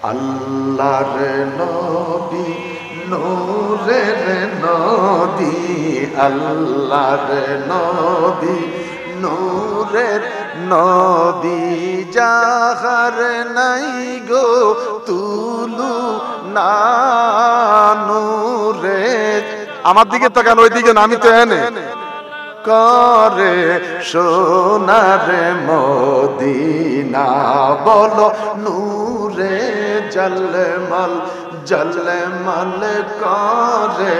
আল্লাহর নবী নূরের নদী, আল্লাহর নবী নূরের নদী, যাহার নাই গো তুলু না নূরে। আমার দিকে তো কেন, ওই দিকে না, আমি তো এনে করে সোনার মদিনা, বলো নূরে জলমল জলমল করে।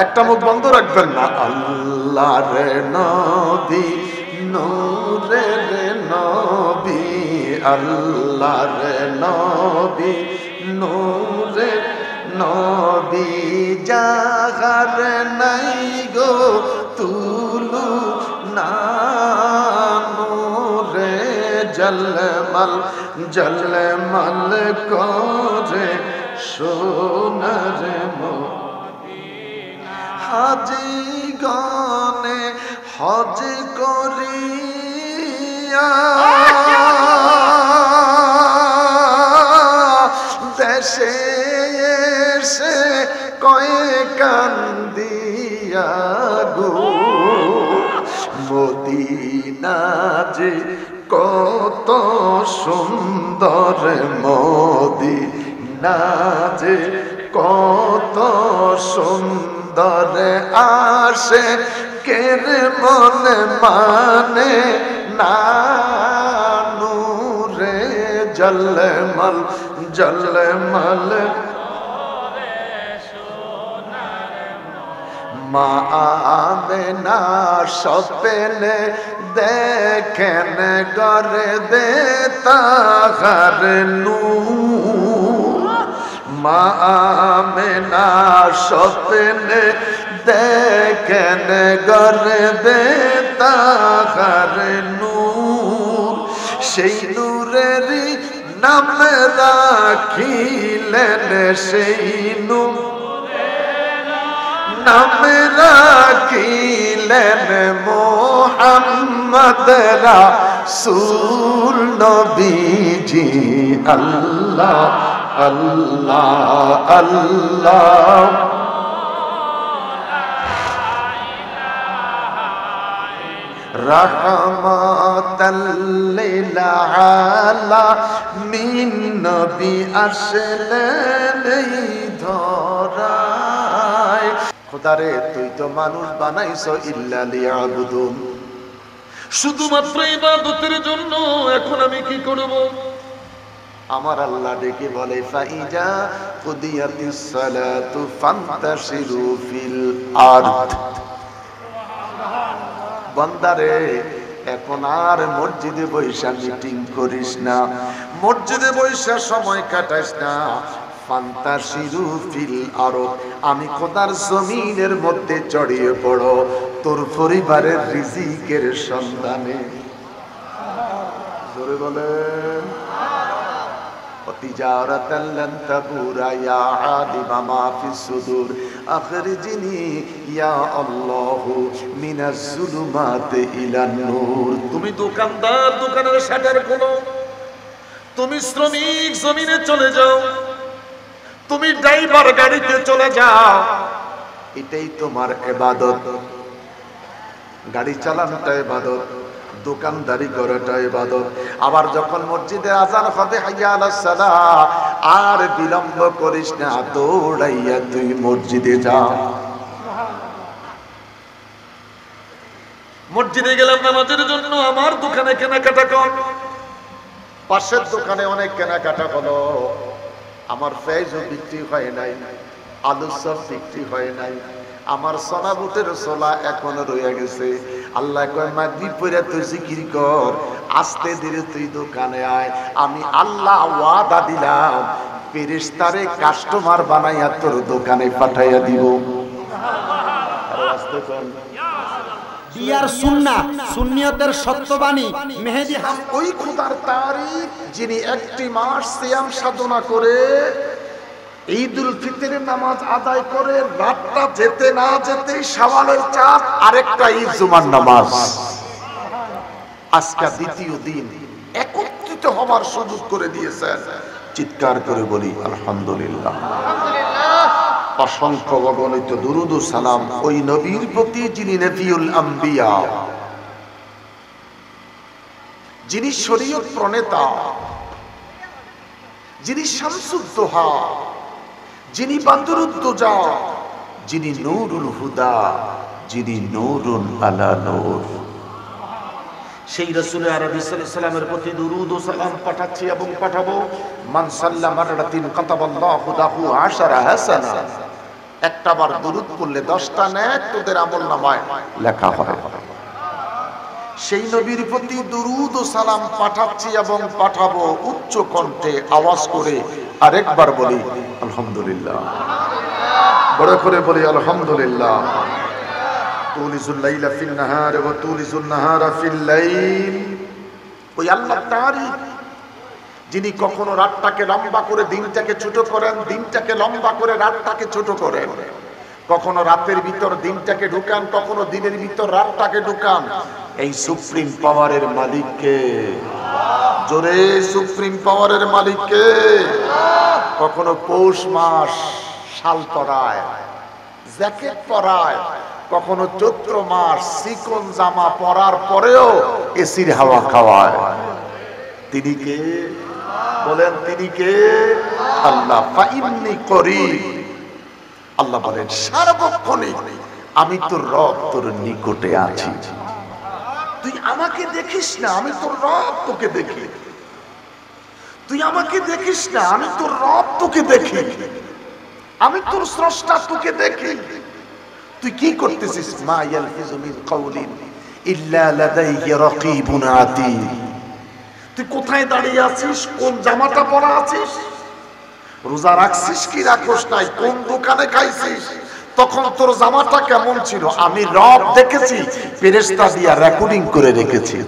একটা মুখ বন্ধ রাখবেন না। আল্লাহর নবী নূরের নবী, আল্লাহর নবী নূরের নবী, যাহার নাই গো তুলু না নূরে জলমল জলমল করে সোনার মদিনা। হাজি গনে হজ করিয়া দেশে এসে কয়ে কান্দিয়া গো, মদিনা যে কত সুন্দর, মদিনা যে কত সুন্দর, আসে কের মনে মানে না নূরে জলমল জলমল। মা আমেনা স্বপ্নে দেখেন করে দে তাহার নূর, মা আমেনা স্বপ্নে দেখেন করে দে তাহার নূর, সেই নূরেরই নাম রাখিলেন, সেই নূর নাম রাখিলেন মুহাম্মদ রাসূল নবীজি। আল্লাহ আল্লাহ আল্লাহ, রহমাতাল লিল আলামিন নবী আসলেন এই ধরায়। খোদারে তুই তো মানুষ বানাইছো ইল্লা লিয়াবুদুন, শুধুমাত্র ইবাদতের জন্য। এখন আমি কি করব? আমার আল্লাহ ডেকে বলে ফাইজা কুদিয়াতিস সালাতু ফান্তাশিরু ফিল আরদ। বান্দারে এখন আর মসজিদে বৈশা মিটিং করিস না, মসজিদে বৈশা সময় কাটাইস না। ফান্তাশিরু ফিল আরদ, আমি খোদার জমিনের মধ্যে চড়িয়ে পড়ো তোর পরিবারের রিজিকের সন্ধানে। জোরে বলেন তিজারাতান লান তাবুরা ইয়া আলিমা মা ফিস সুদুর আখরিজনি ইয়া আল্লাহু মিনাজ জুলুমাতি ইলান নূর। তুমি দোকানদার, দোকানের শাটার খোলো। তুমি শ্রমিক, জমিনে চলে যাও। তুমি ড্রাইভার, গাড়িতে চলে যাও। এটাই তোমার ইবাদত। গাড়ি চালানোটা ইবাদত, দোকানদারি করাটা ইবাদত। আবার যখন মসজিদে আযান হবে হাইয়া আলাস সালাহ, আর বিলম্ব করিস না, দৌড়াইয়া তুই মসজিদে যা। মসজিদে গেলাম নামাজের জন্য, আমার দোকানে কেনাকাটা কর। পাশের দোকানে অনেক কেনাকাটা হলো, আমার পেঁয়াজও বিক্রি হয় নাই, আলু সব বিক্রি হয় নাই, আমার সোনা বুটের সোলা এখনো রয়ে গেছে। আল্লাহ কয় মাগরিব পড়ে তুই জিকির কর, আস্তে ধীরে তুই দোকানে আয়। আমি আল্লাহ ওয়াদা দিলাম ফেরেশতারে কাস্টমার বানাইয়া তোর দোকানে পাঠাইয়া দিব। আরো আস্তে কর। বিয়ার সুন্নাহ, সুন্নিয়তের সত্যবাণী মেহেদী ওই খোদার তারিখ যিনি একটি মাস সিয়াম সাধনা করে ঈদুল ফিতরের নামাজ আদায় করে, রাতটা যেতে না যেতে শাওয়ালের চাঁদ, আরেকটা ঈদ জুমার নামাজ। আজকে দ্বিতীয় দিন একত্রিত হওয়ার সুযোগ করে দিয়েছেন। চিৎকার করে বলি আলহামদুলিল্লাহ। অসংখ্য অগণিত দুরুদ ও সালাম ওই নবীর প্রতি যিনি নবিউল আম্বিয়া, যিনি শরীয়ত প্রণেতা, যিনি শামসুদ্দোহা, যিনি বাদরুদ্দোজা, যিনি নূরুল হুদা, যিনি নূরুন আলা নূর, সেই রাসূল আরবি সাল্লাল্লাহু আলাইহি ওয়াসাল্লামের প্রতি দুরূদ ও সালাম পাঠাচ্ছি এবং পাঠাবো। মান সাল্লা মাররাতিন কাতাবাল্লাহু লাহু 10 হাসানা। একটা বার দুরূদ পড়লে 10টা নেক তোদের আমলনামায় লেখা হয়। সেই নবীর প্রতি দুরূদ ও সালাম পাঠাচ্ছি এবং পাঠাবো উচ্চ কণ্ঠে আওয়াজ করে। আরেকবার বলি আলহামদুলিল্লাহ, বড় করে বলি আলহামদুলিল্লাহ। তুলিজুল লাইলা ফিন নাহার ওয়া তুলিজুন নাহারা ফিল লাইল। ওই আল্লাহ তাআলা যিনি কখনো রাতটাকে লম্বা করে দিনটাকে ছোট করেন, দিনটাকে লম্বা করে রাতটাকে ছোট করেন, কখনো রাতের ভিতর দিনটাকে ঢুকান, কখনো দিনের ভিতর রাতটাকে ঢুকান। এই সুপ্রিম পাওয়ারের মালিককে, জোরে সুপ্রিম পাওয়ারের মালিককে। কখনো পৌষ মাস শাল পরায়, জ্যাকেট পরায়, কখনো চৈত্র মাস চিকন জামা পরার পরেও এসির হাওয়া খাওয়ায়। তিনি কে বলেন? তিনি কে? আল্লাহ। ফাইন্নী করিব। আল্লাহ বলেন সার্বক্ষণিক আমি তোর রব তোর নিকটে আছি। তুই আমাকে দেখিস না, আমি তোর রব তোকে দেখি। তুই আমাকে দেখিস না, আমি তোর রব তোকে দেখি। আমি তোর স্রষ্টা তোকে দেখি। তুই কি করতেছিস? মা ইয়ালফিজু মিন কাওলিন ইল্লা লাদাইহি রাকীবুন আতীদ। তুই কোথায় দাঁড়িয়ে আছিস? কোন জামাটা পরা আছিস? রোজা রাখছিস কি রাখোস নাই? কোন দোকানে খাইছিস? তখন তোর জামাটা কেমন ছিল? আমি রব দেখেছি, ফেরেশতা দিয়া রেকর্ডিং করে রেখেছি।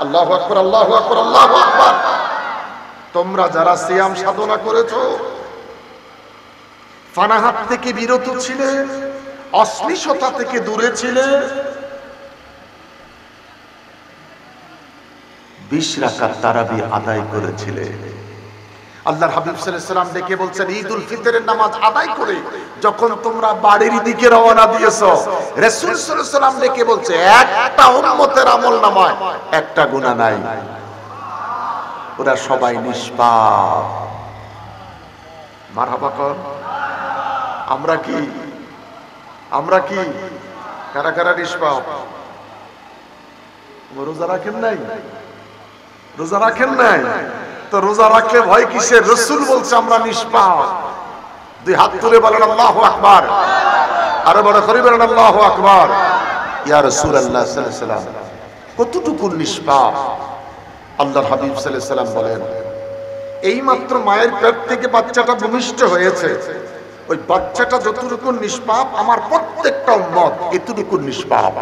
আল্লাহু আকবার, আল্লাহু আকবার, আল্লাহু আকবার। তোমরা যারা সিয়াম সাধনা করেছো, ফানাহাত থেকে বিরত ছিলে, অশ্লীলতা থেকে দূরে ছিলে, 20 রাকাত তারাবি আদায় করেছিলে। আল্লাহর হাবিব সাল্লাল্লাহু আলাইহি ওয়াসাল্লাম ডেকে বলছেন ঈদুল ফিতরের নামাজ আদায় করে যখন তোমরা বাড়ির দিকে রওনা দিয়েছো, রাসূল সাল্লাল্লাহু আলাইহি ওয়াসাল্লাম ডেকে বলছে একটা উম্মতের আমলনামায় একটা গুনাহ নাই, ওরা সবাই নিষ্পাপ। মারহাবা কর। আমরা কি? আমরা কি? কারা কারা নিষ্পাপ? রোজা রাখেন নাই? রোজা রাখেন নাই? তো রোজা রাখলে ভয় কিসের? রাসূল বলছে আমরা নিষ্পাপ। দুই হাত তুলে বলেন আল্লাহু আকবার। আরো বড় করে বলেন আল্লাহু আকবার। ইয়া রাসূলুল্লাহ সাল্লাল্লাহু আলাইহি ওয়াসাল্লাম কতটুকু নিষ্পাপ? আল্লাহর হাবিব সাল্লাল্লাহু আলাইহি ওয়াসাল্লাম বলেন এই মাত্র মায়ের পেট থেকে বাচ্চাটা ভূমিষ্ঠ হয়েছে, ওই বাচ্চাটা যতটুকু নিষ্পাপ আমার প্রত্যেকটা উম্মত এতটুকু নিষ্পাপ।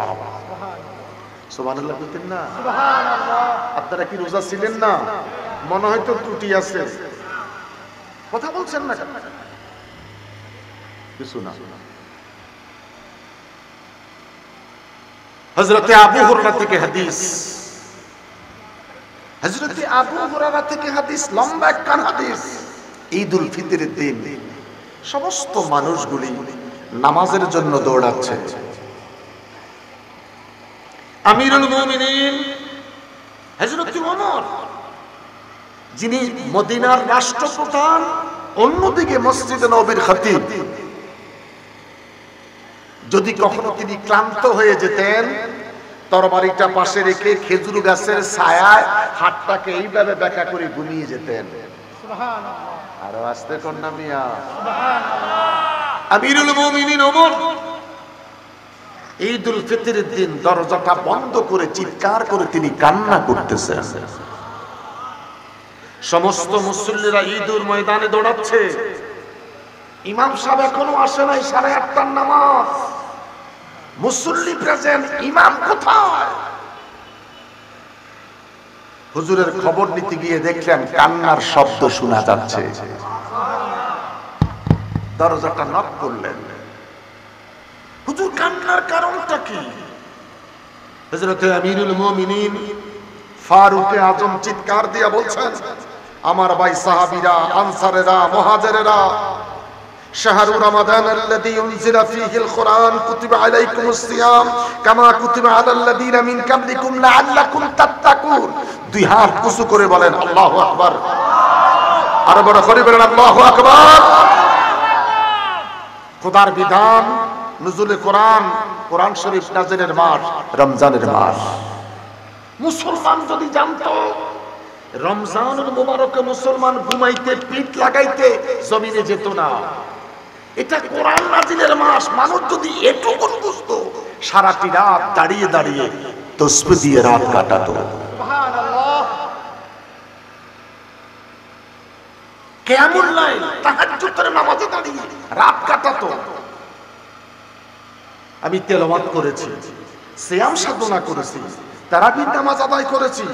সুবহানাল্লাহ বলতেন না? সুবহানাল্লাহ। আপনারা কি রোজা ছিলেন না? মনে হয় তো ত্রুটি আছে। কথা বলছেন না কেন? কিছু না। হযরতে আবু হুরায়রা থেকে হাদিস, হযরতে আবু হুরায়রা থেকে হাদিস, লম্বা একখান হাদিস। ঈদুল ফিতরের দিন সমস্ত মানুষগুলি নামাজের জন্য দৌড়াচ্ছে। আমিরুল মুমিনিন হযরত ওমর, যিনি মদিনার রাষ্ট্রপ্রধান, অন্যদিকে মসজিদে নববীর খতিব, যদি কখনো তিনি ক্লান্ত হয়ে যেতেন তরবারিটা পাশে রেখে খেজুর গাছের ছায়ায় হাতটাকে এইভাবে ব্যাকা করে ঘুমিয়ে যেতেন। সুবহানাল্লাহ। আরো আস্তে কন্যা মিয়া। সুবহানাল্লাহ। আমিরুল মুমিনিন ওমর ঈদুল ফিতরের দিন দরজাটা বন্ধ করে চিৎকার করে তিনি কান্না করতেছেন। সমস্ত মুসল্লিরা ঈদুল ময়দানে দৌড়াচ্ছে। ইমাম সাহেব এখনো আসে নাই, 8:30টার নামাজ। মুসল্লি প্রেজেন্ট, ইমাম কোথায়? হুজুরের খবর নিতে গিয়ে দেখলেন কান্নার শব্দ শোনা যাচ্ছে। দরজাটা নক করলেন। হুজুর কান্নার কারণটা কি? হযরত আমিরুল মুমিনিন ফারুকে আজম চিৎকার দিয়ে বলছেন, আমার ভাই সাহাবীরা, আনসারেরা, মুহাজিরেরা, শাহরু রমাদান আল্লাযী উনজিলা ফীহিল কুরআন কুতিবা আলাইকুমুস সিয়াম কামা কুতিবা আলাল্লাযীনা মিন ক্বাবলিকুম লাআল্লাকুম তাত্তাকুন। দুই হাত উঁচু করে বলেন আল্লাহু আকবার। আর বড় করে বলেন আল্লাহু আকবার। খোদার বিধান, নুজুলে কোরআন, কোরআন শরীফ নাযিলের মাস রমজানের মাস। মুসলমান যদি জানতো রমজানুল মুবারকে মুসলমান ঘুমাইতে পিঠ লাগাইতে জমিনে যেত না। এটা কোরআন নাযিলের মাস। মানুষ যদি এটুকু বুঝতো, সারাটি রাত দাঁড়িয়ে দাঁড়িয়ে তাসবিহ দিয়ে রাত কাটাতো। সুবহানাল্লাহ। কিয়ামুল লাইল, তাহাজ্জুদের নামাজে দাঁড়িয়ে রাত কাটাতো। আমি তেলাওয়াত করেছি, সিয়াম সাধনা করেছি, তারাবির নামাজ আদায় করেছি,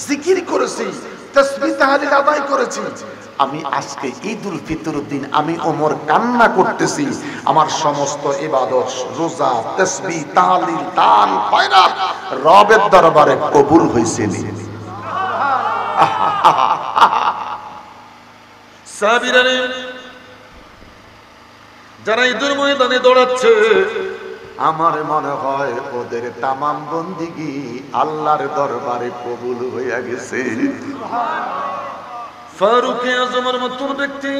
জিকির করেছি, তাসবিহ তাহলিল আদায় করেছি। আমি আজকে ঈদুল ফিতরের দিন আমি ওমর কান্না করতেছি, আমার সমস্ত ইবাদত, রোজা, তাসবিহ, তাহলিল, দান, খয়রাত রবের দরবারে কবুল হইছে নি। সাবিরানে যারা ঈদের ময়দানে দৌড়াচ্ছে, আমার মনে হয় ওদের তামাম বন্দিগি আল্লাহর দরবারে কবুল হইয়া গেছে। ফারুকে আজমের মতন ব্যক্তি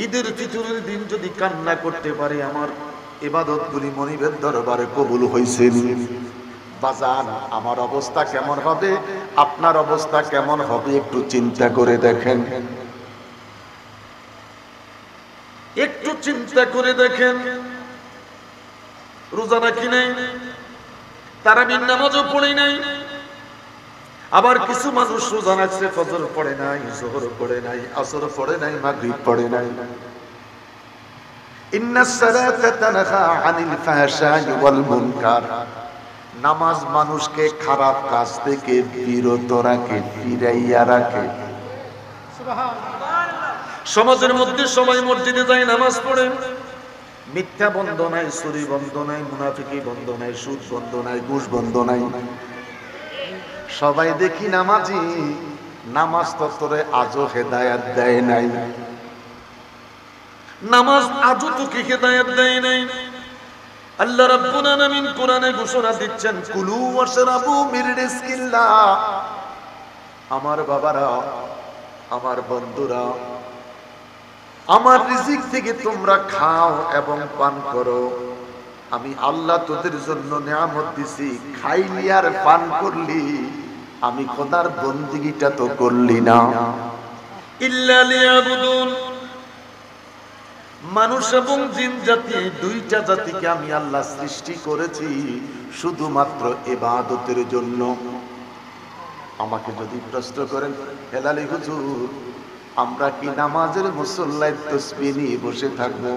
ঈদের ফিতরের দিন যদি কান্না করতে পারে, আমার ইবাদতগুলি মনিবের দরবারে কবুল হইছে। বাজান, আমার অবস্থা কেমন হবে, আপনার অবস্থা কেমন হবে একটু চিন্তা করে দেখেন। একটু চিন্তা করে দেখেন। রোজা রাখি নাই, তারাবির নামাজও পড়ি নাই। আবার কিছু মানুষ রোজা রাখছে, ফজর পড়ে নাই, যোহর পড়ে নাই, আসর পড়ে নাই, মাগরিব পড়ে নাই। ইন্নাস সালাতা তানহা আনিল ফাহশাই ওয়াল মুনকার। নামাজ মানুষকে খারাপ কাজ থেকে বিরত রাখে, ফিরাইয়া রাখে। সুবহানাল্লাহ। সমাজের মধ্যে সবাই মসজিদে যায়, নামাজ পড়ে, মিথ্যা বন্ধ নাই, চুরি বন্ধ নাই, মুনাফিকি বন্ধ নাই, সুদ বন্ধ নাই, ঘুষ বন্ধ নাই। সবাই দেখি নামাজি, নামাজ তত্ত্বরে আজও হেদায়েত দেয় নাই। নামাজ আজও তোকে হেদায়েত দেয় নাই। আল্লাহ রাব্বুল আলামিন কোরআনে ঘোষণা দিচ্ছেন, কুলু ওয়াশরাবু মির রিজকিল্লাহ। আমার বাবারা, আমার বন্ধুরা, আমার রিজিক থেকে তোমরা খাও এবং পান করো। আমি আল্লাহ তোদের জন্য নিয়ামত দিছি, খাইলি আর পান করলি, আমি খোদার বন্দিগিটা তো করলি না। ইল্লা লিয়াবুদুন। মানুষ এবং জিন জাতি, দুইটা জাতিকে আমি আল্লাহ সৃষ্টি করেছি শুধুমাত্র ইবাদতের জন্য। আমাকে যদি প্রশ্ন করেন, হেলালি হুজুর, আমরা কি নামাজের মুসল্লায় তাসবিহ নিয়ে বসে থাকবো?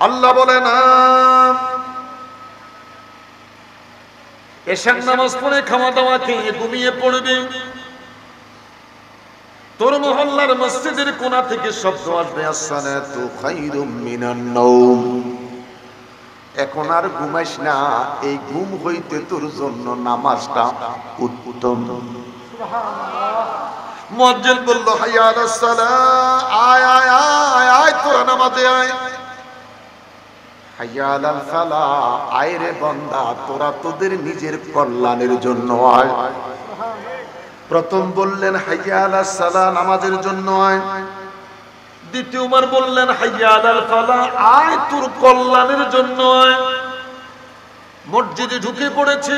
আল্লাহ বলে না। এশার নামাজ পড়ে খাওয়া দাওয়া খেয়ে ঘুমিয়ে পড়বে। তোর মহল্লার মসজিদের কোণা থেকে শব্দ আসবে, আসসালাতু খায়রুম মিনান নাওম। এখন আর ঘুমাইস না, এই ঘুম হইতে তোর জন্য নামাজটা উত্তম। সুবহানাল্লাহ। মুয়াজ্জিন বলল, হাইয়া আলাস সালাহ, আয় আয় আয় আয়, তোরা নামাজে আয়। হাইয়া আলাল ফালাহ, আয় রে বান্দা, তোরা তোদের নিজের কল্যাণের জন্য আয়। প্রথম বললেন হাইয়া আলাস সালাহ, নামাজের জন্য আয়। দ্বিতীয়বার বললেন হাইয়া আলাল ফালাহ, আয় তোর কল্যাণের জন্য আয়। মসজিদে ঢুকে পড়েছে,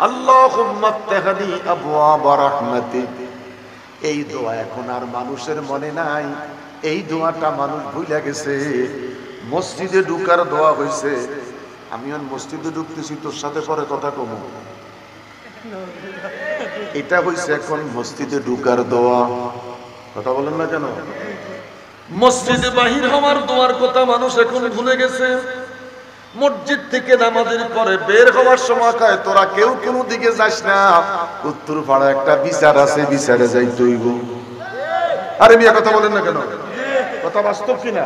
আল্লাহুম্মা ফতাহলি আবওয়াবা রাহমাতিক। এই দোয়া এখন আর মানুষের মনে নাই, এই দোয়াটা মানুষ ভুলে গেছে। মসজিদে ঢুকার দোয়া হয়েছে। আমি মসজিদে ঢুকতেছি, তোর সাথে পরে কথা কম, এটা হয়েছে এখন মসজিদে ঢুকার দোয়া। কথা বলেন না কেন? মসজিদে বাহির হওয়ার দোয়ার কথা মানুষ এখন ভুলে গেছে। মসজিদ থেকে নামাজের পরে বের হওয়ার সময় কয়, তোরা কেউ কোনো দিকে যাস না, উত্তর পাড়া একটা বিচার আছে, বিচারে যাই তুইব। আরে মিয়া, কথা বলেন না কেন? কথা বাস্তব কিনা?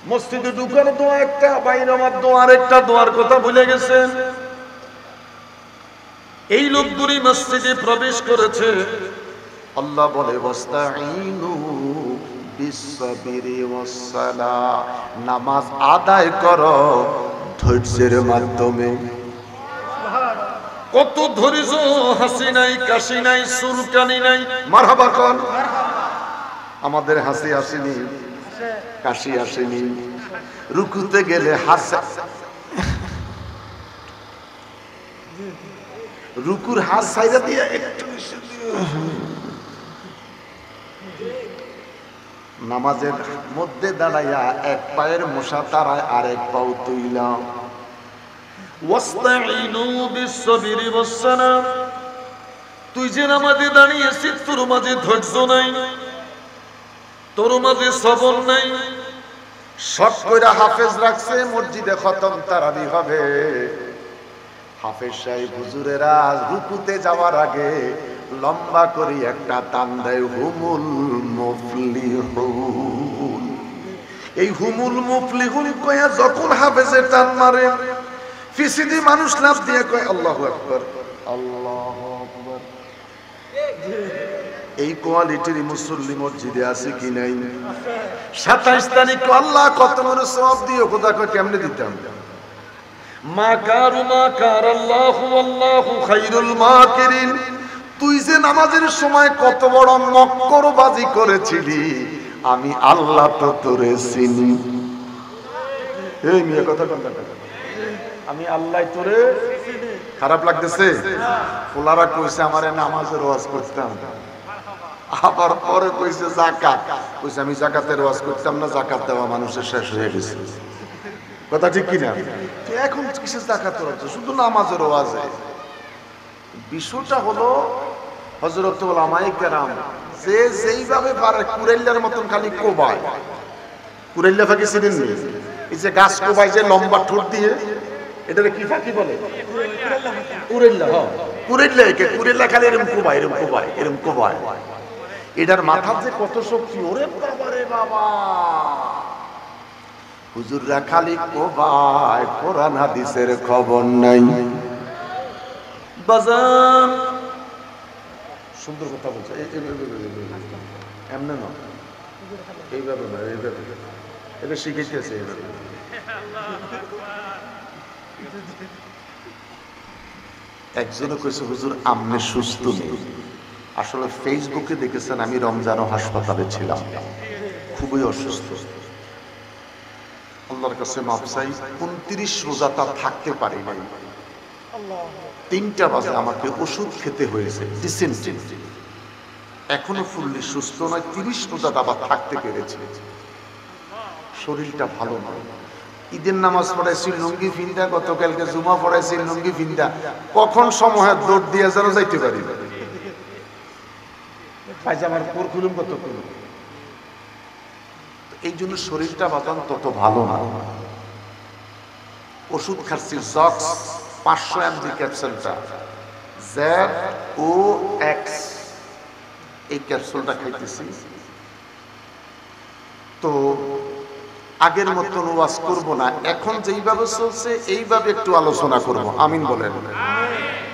মসজিদে ঢুকার দোয়া একটা, বাইরে হওয়ার দোয়ার একটা, দোয়ার কথা ভুলে গেছেন। এই লোকগুলি মসজিদে প্রবেশ করেছে। আল্লাহ বলে ওয়াস্তাঈনু বিসসাবরি ওয়াসসালাহ, নামাজ আদায় করো ধৈর্যের মাধ্যমে। কত ধৈর্য, হাসি নাই, কাশি নাই, চুলকানি নাই। মারহাবা কোন? আমাদের হাসি আসেনি, কাশি আসেনি। রুকুতে গেলে হাসে, রুকুর হাত সাইডা দিয়ে একটু নামাজের মধ্যে দাঁড়াইয়া এক পায়ের মশা তারায় আরেক পাও তুইলা। ওয়াস্তাঈনু বিসসাবরি ওয়াসসালাহ, তুই যে নামাজে দাঁড়িয়েছিস তোর মাঝে ধৈর্য নাই, তোর মাঝে সবর নাই। শখ কইরা হাফেজ রাখছে মসজিদে খতম তারাবি হবে। হাফেজ সাহেব হুজুরেরা রুকুতে যাওয়ার আগে লম্বা করে একটা টান দেয়, হুমুল মুফলিহুন। এই হুমুল মুফলিহুন কইয়া যখন হাফেজে টান মারে, ফিসিদি মানুষ লাফ দিয়ে কয় আল্লাহু আকবার, আল্লাহু আকবার। এই কোয়ালিটির মুসল্লি মসজিদে আছে কি নাই? 27 তারিখ আল্লাহ কত বড় সওয়াব দিও, খোদা কয় কেমনে দিতাম। মা কারু মা কার আল্লাহু আল্লাহু খায়রুল মাকিরিন। তুই যে নামাজের সময় কত বড় মক্করবাজি করেছিলি, আমি আল্লাহ তো তোরে চিনি। এই মিয়া কথা কোনটা? আমি আল্লাহ তোরে। খারাপ লাগতেছে? ফুলারা কইছে আমারে নামাজের ওয়াজ করতাম, আবার পরে কইছে যাকাত। কইছে আমি যাকাতের ওয়াজ করতাম না, যাকাত দেওয়া মানুষের শেষ হয়ে গেছে। কথা ঠিক কিনা? এখন কিসের যাকাত হচ্ছে, শুধু নামাজের ওয়াজে। বিষয়টা হলো হযরত উলামায়ে কেরাম যে যেইভাবে পারে কুরাইল্লার মতন খালি কোবায়। কুরাইল্লা ফাঁকি চিনেন নি? এই যে গাছ কোবায় যে লম্বা ঠোঁট দিয়ে, এটারে কি ফাঁকি বলে? কুরাইল্লা। হ্যাঁ, কুরাইল্লা। একে কুরাইল্লা খালি এরকম কোবায়, এরকম কোবায়, এরকম কোবায়। এটার মাথার যে কত শক্তি, ওরে বাবা রে বাবা। হুজুররা খালি কোবায়, কোরআন হাদিসের খবর নাই। বাজান সুন্দর কথা বলছে। এমনে না, এইভাবে না, এইভাবে এটা শিখেছে। এইভাবে একজনে কইছে হুজুর আমনে সুস্থ নেই। আসলে ফেসবুকে দেখেছেন আমি রমজানও হাসপাতালে ছিলাম, খুবই অসুস্থ। আল্লাহর কাছে মাপ চাই, 29 রোজাটা থাকতে পারি নাই। 3টা বাজে আমাকে ওষুধ খেতে হয়েছে, ডিসেন্ট্রি। এখনো ফুললি সুস্থ নয়, 30 রোজাটা আবার থাকতে পেরেছে। শরীরটা ভালো নয়। ঈদের নামাজ পড়াইছি লুঙ্গি ফিন্দা, গতকালকে জুমা পড়াইছি লুঙ্গি ফিন্দা। কখন সময় দৌড় দিয়ে যেন যাইতে পারি, পায়জামার কোর খুলুম কত খুলুম। এই জন্য শরীরটা বাতান তত ভালো না। ওষুধ খাচ্ছি জক্স 500 mg ক্যাপসুলটা, ZOX, এই ক্যাপসুলটা খাইতেছি। তো আগের মতন ওয়াজ করব না, এখন যেইভাবে চলছে এইভাবে একটু আলোচনা করব। আমিন বলেন।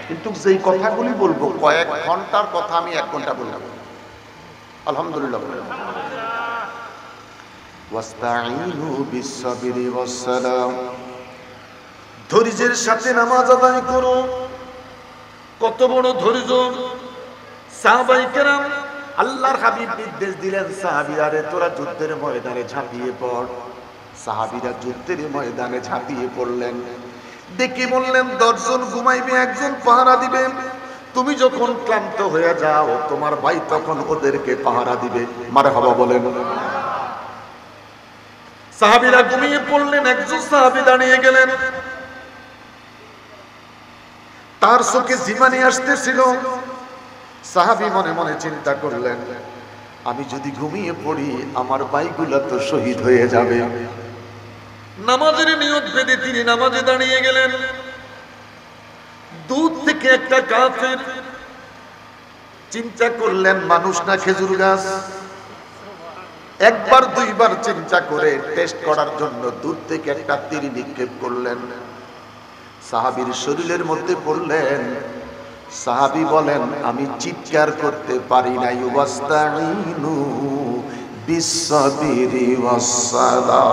কিন্তু যেই কথাগুলি বলবো কয়েক ঘন্টার কথা আমি 1 ঘন্টা বললাম। আলহামদুলিল্লাহ। ওয়াস্তাঈনু বিসসাবরি ওয়াসসালাম, ধৈর্যের সাথে নামাজ আদায় করো। কত বড় ধৈর্য! সাহাবায়ে কেরাম, আল্লাহর হাবিব নির্দেশ দিলেন সাহাবীরা রে তোরা যুদ্ধের ময়দানে ঝাঁপিয়ে পড়। সাহাবীরা যুদ্ধের ময়দানে ঝাঁপিয়ে পড়লেন। ডেকে বললেন 10 জন ঘুমাইবে, 1 জন পাহারা দিবে। তুমি যখন ক্লান্ত হয়ে যাও তোমার ভাই তখন ওদেরকে পাহারা দিবে। মারহাবা বলেন। সাহাবীরা ঘুমিয়ে পড়লেন। একজন সাহাবী দাঁড়িয়ে গেলেন, তার চোখে জিমানি আসতেছিল। সাহাবী মনে মনে চিন্তা করলেন, আমি যদি ঘুমিয়ে পড়ি আমার ভাইগুলা তো শহীদ হয়ে যাবে। নামাজের নিয়ত বেঁধে তিনি নামাজে দাঁড়িয়ে গেলেন। দূর থেকে একটা কাফের, চিন্তা করলেন মানুষ না খেজুর গাছ। একবার দুইবার চিন্তা করে টেস্ট করার জন্য দূর থেকে একটা তীর নিক্ষেপ করলেন। সাহাবীর শরীরের মধ্যে পড়লেন। সাহাবী বলেন আমি চিৎকার করতে পারি না। ওয়াস্তাইনু বিসসাবরি ওয়াসসালাহ।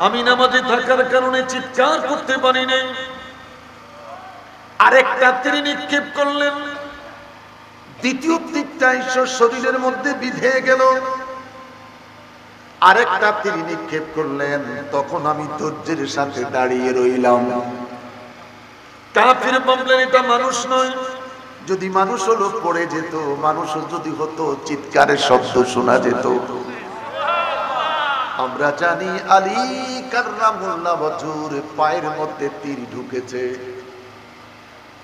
আমি নামাজে থাকার কারণে চিৎকার করতে পারি নাই। আরেকটা তীর নিক্ষেপ করলেন, দ্বিতীয় তীরটা ঈশ্বর শরীরের মধ্যে বিঁধে গেল। আরেকটা তীর নিক্ষেপ করলেন, তখন আমি ধৈর্যের সাথে দাঁড়িয়ে রইলাম। কাফির বললেন এটা মানুষ নয়, যদি মানুষ হলো পড়ে যেত, মানুষ যদি হতো চিৎকারের শব্দ শোনা যেত। আমরা জানি আলী কাররামুল্লাহ ওয়াজহুর পায়ের মধ্যে তীর ঢুকেছে।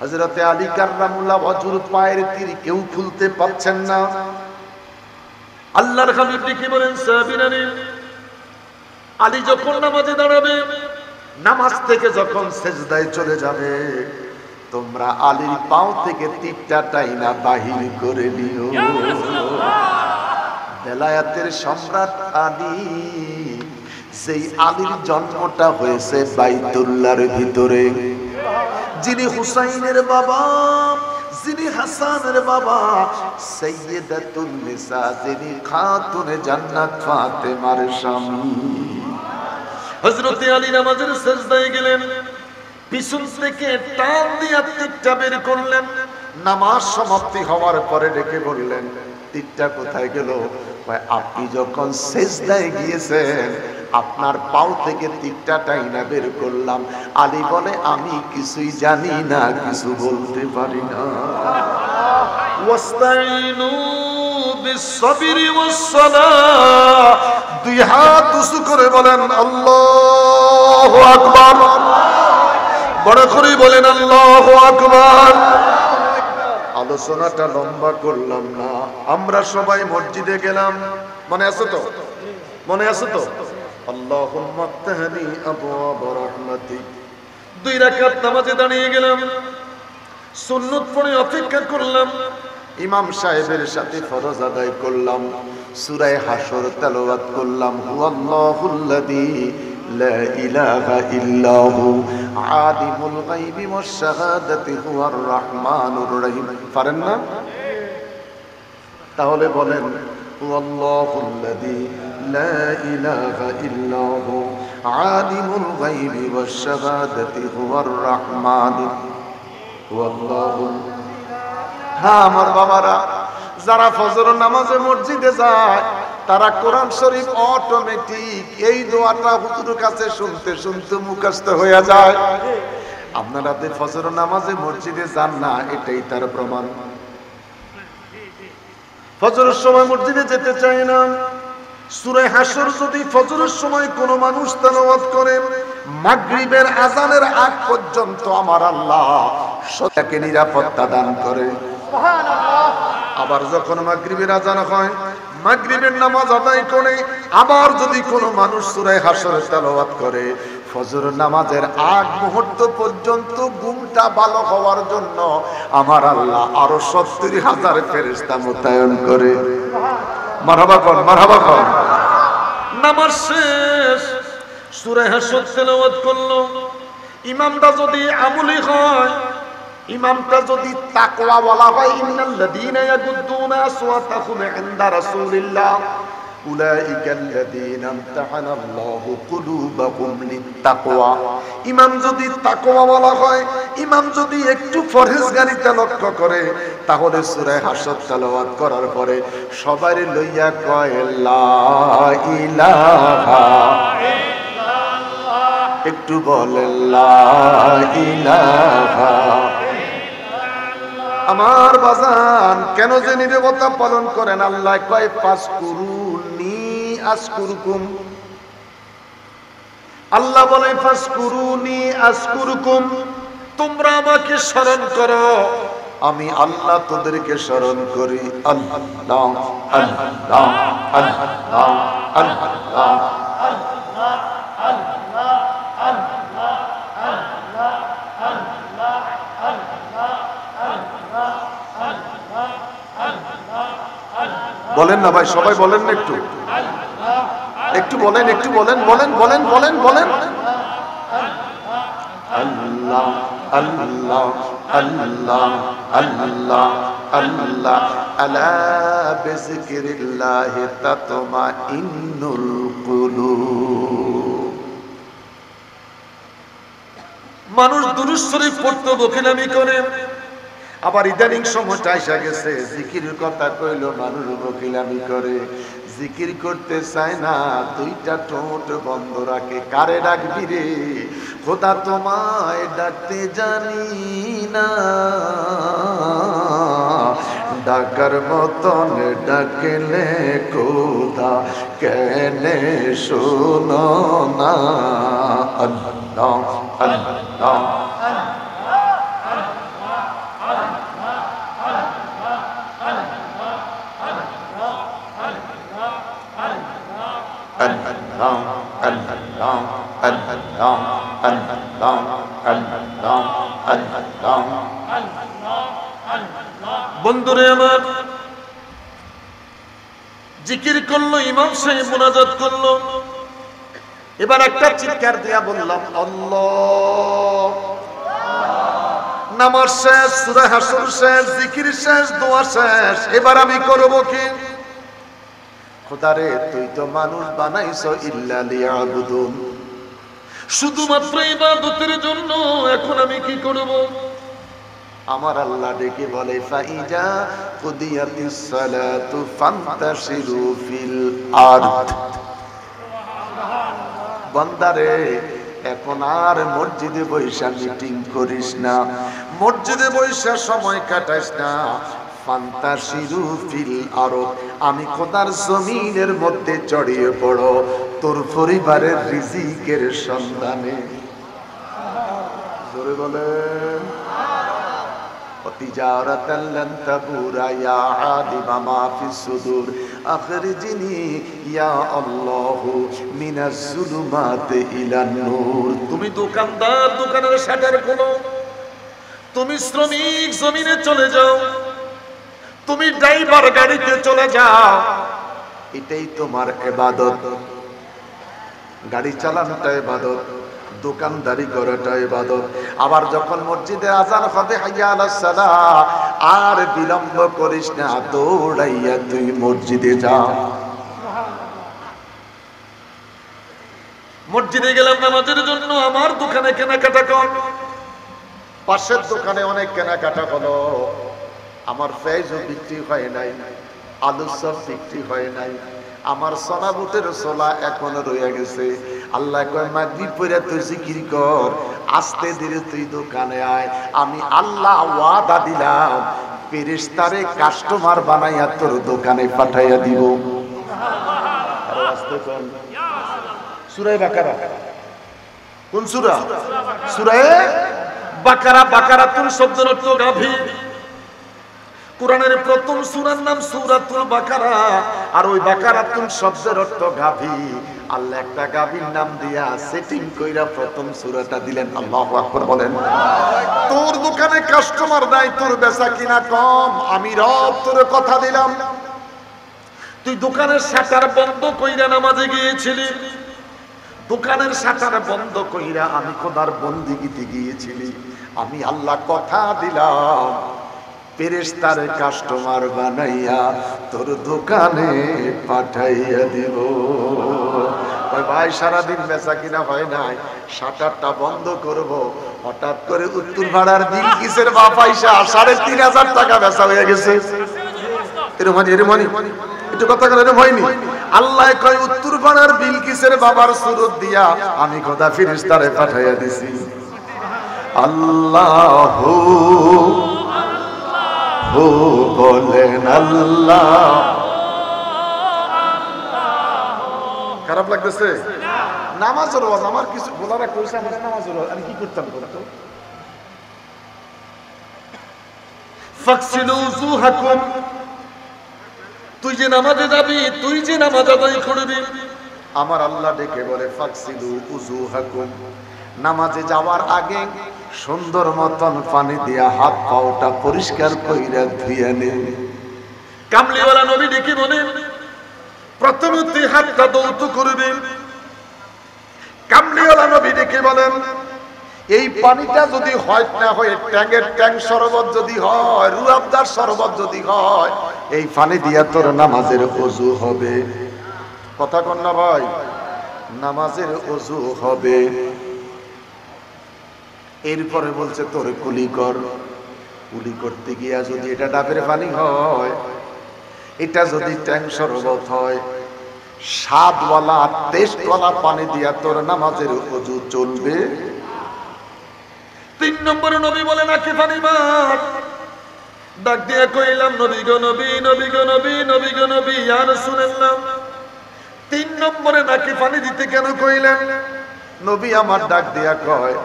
হযরতে আলী কাররামুল্লাহ ওয়াজহুর পায়ের তীর কেউ খুলতে পারছেন না। আল্লাহর হাবিব কি বলেন সাহাবীরা, আলী যখন নামাজে দাঁড়াবে, নামাজ থেকে যখন সিজদায় চলে যাবে, তোমরা আলীর পাও থেকে তীরটা টাইনা বাহির করে নিও। বেলায়েতের সম্রাট আলী, যেই আলীর জন্মটা হয়েছে বাইতুল্লাহর ভিতরে, যিনি হুসাইনের বাবা, যিনি হাসানের বাবা, সাইয়্যিদাতুন নিসা, যিনি খাতুনে জান্নাত ফাতেমার স্বামী। হযরতে আলী নামাজের সিজদায় গেলেন, পিছন থেকে টান দিয়ে তীরটা বের করলেন। নামাজ সমাপ্তি হওয়ার পরে ডেকে বললেন তীরটা কোথায় গেল? আপনি যখন সিজদায় গিয়েছেন, আপনার পাও থেকে তীরটা টাইনা বের করলাম। আলী বলে আমি কিছুই জানি না, কিছু বলতে পারি না। ওয়াস্তাইনু বিসসাবরি ওয়াসসালাহ, দুই হাত উঁচু করে বলেন আল্লাহু আকবার, বড় করে বলেন আল্লাহু আকবার। আলোচনাটা লম্বা করলাম না, আমরা সবাই মসজিদে গেলাম, মনে আছে তো? মনে আছে তো? আল্লাহুম্মা আফতাহনি আবওয়াব রাহমাতিক। দুই রাকাত নামাজে দাঁড়িয়ে গেলাম, সুন্নত পড়ে অপেক্ষা করলাম, ইমাম সাহেবের সাথে ফরজ আদায় করলাম, সূরা হাশর তেলাওয়াত করলাম। হুয়াল্লাহুল্লাযী লা ইলাহা ইল্লাহু আলিমুল গায়বি ওয়াশ শাহাদাতি হুয়ার রাহমানুর রহিম। পারেন না? তাহলে বলেন হুয়াল্লাহুল্লাযী লা ইলাহা ইল্লাহু আলিমুল গায়বি ওয়াশ শাহাদাতি হুয়ার রাহমানুর হুয়াল্লাহু। হ্যাঁ আমার বাবারা, যারা ফজর নামাজে মসজিদে যায়, তারা কোরআন শরীফ অটোমেটিক এই দোয়াটা হুজুরের কাছে শুনতে শুনতে মুখস্থ হয়ে যায়। আপনারা যে ফজর নামাজে মসজিদে যান না, এটাই তার প্রমাণ। ফজরের সময় মসজিদে যেতে চায় না, সূরা হাশর যদি ফজরের সময় কোনো মানুষ তেলাওয়াত করে, মাগরিবের আযানের আগ পর্যন্ত আমার আল্লাহ তাকে নিরাপত্তা দান করে। আবার যখন মাগরিবের আযান হয়, মাগরিবের নামাজ আদায় করে, আবার যদি কোনো মানুষ সূরা হাশর তেলাওয়াত করে, ফজর নামাজের আগ মুহূর্ত পর্যন্ত ঘুমটা ভালো হওয়ার জন্য আমার আল্লাহ আরো ৭০,০০০ ফেরেশতা মোতায়েন করে। মারহাবা কর, মারহাবা কর। নামাজ শেষ, সূরা হাশর তেলাওয়াত করলো, ইমামটা যদি আমলি হয়, ইমামটা যদি তাকওয়া ওয়ালা হয়, ইন্নাল্লাযীনা ইয়াগুদ্দুনা আসওয়াতাহুম ইনদা রাসূলিল্লাহ উলাইকাল্লাযীনা ইমতাহানাল্লাহু কুলুবাহুম লিত্তাকওয়া। ইমাম যদি তাকওয়া ওয়ালা হয়, ইমাম যদি একটু পরহেজগারিতা লক্ষ্য করে, তাহলে সূরা হাশর তেলাওয়াত করার পরে সবার লইয়া কয় লা ইলাহা ইল্লাল্লাহ, একটু বলেন লা ইলাহা। আমার বাজান কেন যে নীরবতা পালন করেন? আল্লাহ কয় ফাসকুরুনি আসকুরুকুম। আল্লাহ বলে ফাসকুরুনি আসকুরুকুম, তোমরা আমাকে স্মরণ করো, আমি আল্লাহ তোদেরকে স্মরণ করি। আল্লাহ আল্লাহ আল্লাহ আল্লাহ আল্লাহ। বলেন না ভাই, সবাই বলেন না, একটু একটু বলেন, একটু বলেন, বলেন বলেন বলেন বলেন। আল্লাহ আল্লাহ আল্লাহ আল্লাহ আল্লাহ, আলা বিযিকরিল্লাহি তাতমাইন্নুল কুলুব। মানুষ দুরূদ শরীফ পড়তে বকিলামি করে, আবার ইদানিং সময়টা এসে গেছে জিকিরের কথা কইলো মানুষ বকিলামি করে, জিকির করতে চায় না, দুইটা ঠোঁট বন্ধ রাখে। কারে ডাকবি রে? খোদা তোমায় ডাকতে জানি না, ডাকার মতন ডাকলে খোদা কেনে শোনো না। আল্লাহ আল্লাহ বন্ধুরে আমার, জিকির করলো, ইমাম সাহেব মুনাজাত করলো, এবার একটা চিৎকার দিয়া বললাম আল্লাহ। নামাজ শেষ, সূরা হাসর শেষ, জিকির শেষ, দোয়া শেষ, এবার আমি করব কি? খোদারে তুই তো মানুষ বানাইছো ইল্লা লিয়াবুদুন, শুধুমাত্র ইবাদতের জন্য, এখন আমি কি করব? আমার আল্লাহ ডেকে বলে ফাইজা কুদিয়াতিস সালাতু ফান্তাশিরু ফিল আরদ। বান্দারে এখন আর মসজিদে বৈশা মিটিং করিস না, মসজিদে বৈশা সময় কাটাইস না, ফান্তাশিরু ফিল আরদ, আমি খোদার জমিনের মধ্যে চড়িয়ে পড়ো তোর পরিবারের রিজিকের সন্ধানে। জোরে বলেন তিজারাতান লান তাবুরা ইয়া আলিমা মা ফিস সুদুর আখরিজনি ইয়া আল্লাহু মিনাজ জুলুমাতি ইলান নূর। তুমি দোকানদার, দোকানের শাটার খোলো, তুমি শ্রমিক জমিনে চলে যাও, তুমি ড্রাইভার গাড়িতে চলে যাও, এটাই তোমার ইবাদত। গাড়ি চালানোটা ইবাদত, দোকানদারি করাটা ইবাদত। আবার যখন মসজিদে আযান হবে হাইয়া আলাস সালাহ, আর বিলম্ব করিস না, দৌড়াইয়া তুই মসজিদে যা। মসজিদে গেলাম নামাজের জন্য, আমার দোকানে কেনাকাটা কর, পাশের দোকানে অনেক কেনাকাটা হলো, আমার পেঁয়াজও বিক্রি হয় নাই, আলু সব বিক্রি হয় নাই, আমার সোনা বুটের সোলা এখনো রয়ে গেছে। আল্লাহ কয় মাগরিব পড়ে তুই জিকির কর, আস্তে ধীরে তুই দোকানে আয়, আমি আল্লাহ ওয়াদা দিলাম ফেরেশতারে কাস্টমার বানাইয়া তোর দোকানে পাঠাইয়া দিব। আরে আস্তে কর। সূরা বাকারা, কোন সূরা? সূরা বাকারা। বাকারাতুল শব্দের অর্থ গাভী। কোরআনের প্রথম সূরার নাম সূরাতুল বাকারা, আর ওই বাকারাতুল শব্দের অর্থ গাভী। আল্লাহ একটা গাভীর নাম দিয়া সেটিং কইরা প্রথম সূরাটা দিলেন। আল্লাহু আকবার বলেন। তোর দোকানে কাস্টমার নাই, তোর বেচা কিনা কম, আমি রব তোর কথা দিলাম। তুই দোকানের শাটার বন্ধ কইরা নামাজে গিয়েছিলি, দোকানের শাটার বন্ধ কইরা আমি খোদার বন্দেগীতে গিয়েছিলি, আমি আল্লাহ কথা দিলাম ফেরেশতার কাস্টমার বানাইয়া তোর দোকানে পাঠাইয়া দিব। ওই ভাই সারাদিন বেচা কিনা হয় নাই, শাটারটা বন্ধ করব, হঠাৎ করে উত্তর ভাড়ার বিল কিসের বাপ আইসা ৩৫০০ টাকা বেচা হয়ে গেছে। এরকম একটু কথা বলে এরকম হয়নি? আল্লাহ কয় উত্তর ভাড়ার বিল কিসের বাবার সুরত দিয়া আমি খোদা ফেরেশতারে পাঠাইয়া দিছি। আল্লাহ ও বলেন আল্লাহ। খারাপ লাগতেছে? নামাজের ওয়াজ আমার কিছু বলার কইছে, আমার নামাজের ওয়াজ আমি কি করতাম বলতো? ফাকসিলু যুহাকুম, তুই যে নামাজে যাবি, তুই যে নামাজ আদায় করবি, আমার আল্লাহ ডেকে বলে ফাকসিলু উযুহাকুম, নামাজে যাওয়ার আগে সুন্দর মতন পানি দিয়া হাত পাওটা পরিষ্কার কইরা ধুইয়া নে। কামলিওয়ালা নবী ডেকে বলেন, প্রথমে তুই হাতটা দৌত করবে। কামলিওয়ালা নবী ডেকে বলেন, এই পানিটা যদি হয় না হয় ট্যাঙ্গের ট্যাঙ্ক শরবত যদি হয়, রুয়াবদার শরবত যদি হয়, এই পানি দিয়া তোর নামাজের ওযু হবে। কথা কন না ভাই, নামাজের ওযু হবে। এরপরে বলছে তোর কুলি কর। কুলি করতে গিয়া যদি এটা ডাবের পানি হয়, এটা যদি ট্যাঙ্ক শরবত হয়, স্বাদওয়ালা টেস্টওয়ালা পানি দিয়া তোর নামাজের ওযু চলবে। 3 নম্বরে নবী বলেন নাকি পানি মার। ডাক দিয়া কইলাম, নবী গো নবী, নবী গো নবী, নবী গো নবী, ইয়া রাসূলুল্লাহ। 3 নম্বরে নাকি পানি দিতে কেন কইলেন? নবী আমার ডাক দিয়া কয়,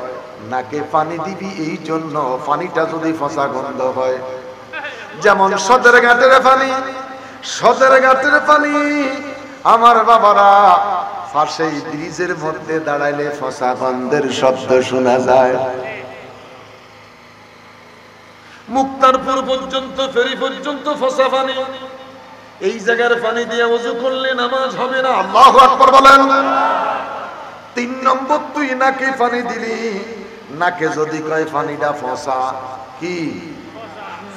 নাকে পানি দিবি এই জন্য, পানিটা যদি ফসা গন্ধ হয়। যেমন সদর ঘাটের পানি, সদর ঘাটের পানি আমার বাবারা পাশেই ব্রিজের মধ্যে দাঁড়াইলে ফসা গন্ধের শব্দ শোনা যায়। মুক্তারপুর পর্যন্ত, ফেরি পর্যন্ত ফসা পানি। এই জায়গার পানি দিয়ে ওযু করলে নামাজ হবে না। আল্লাহু আকবার বলেন। 3 নম্বর তুই নাকে পানি দিলি, নাকে যদি কয় পানিটা ফসা, কি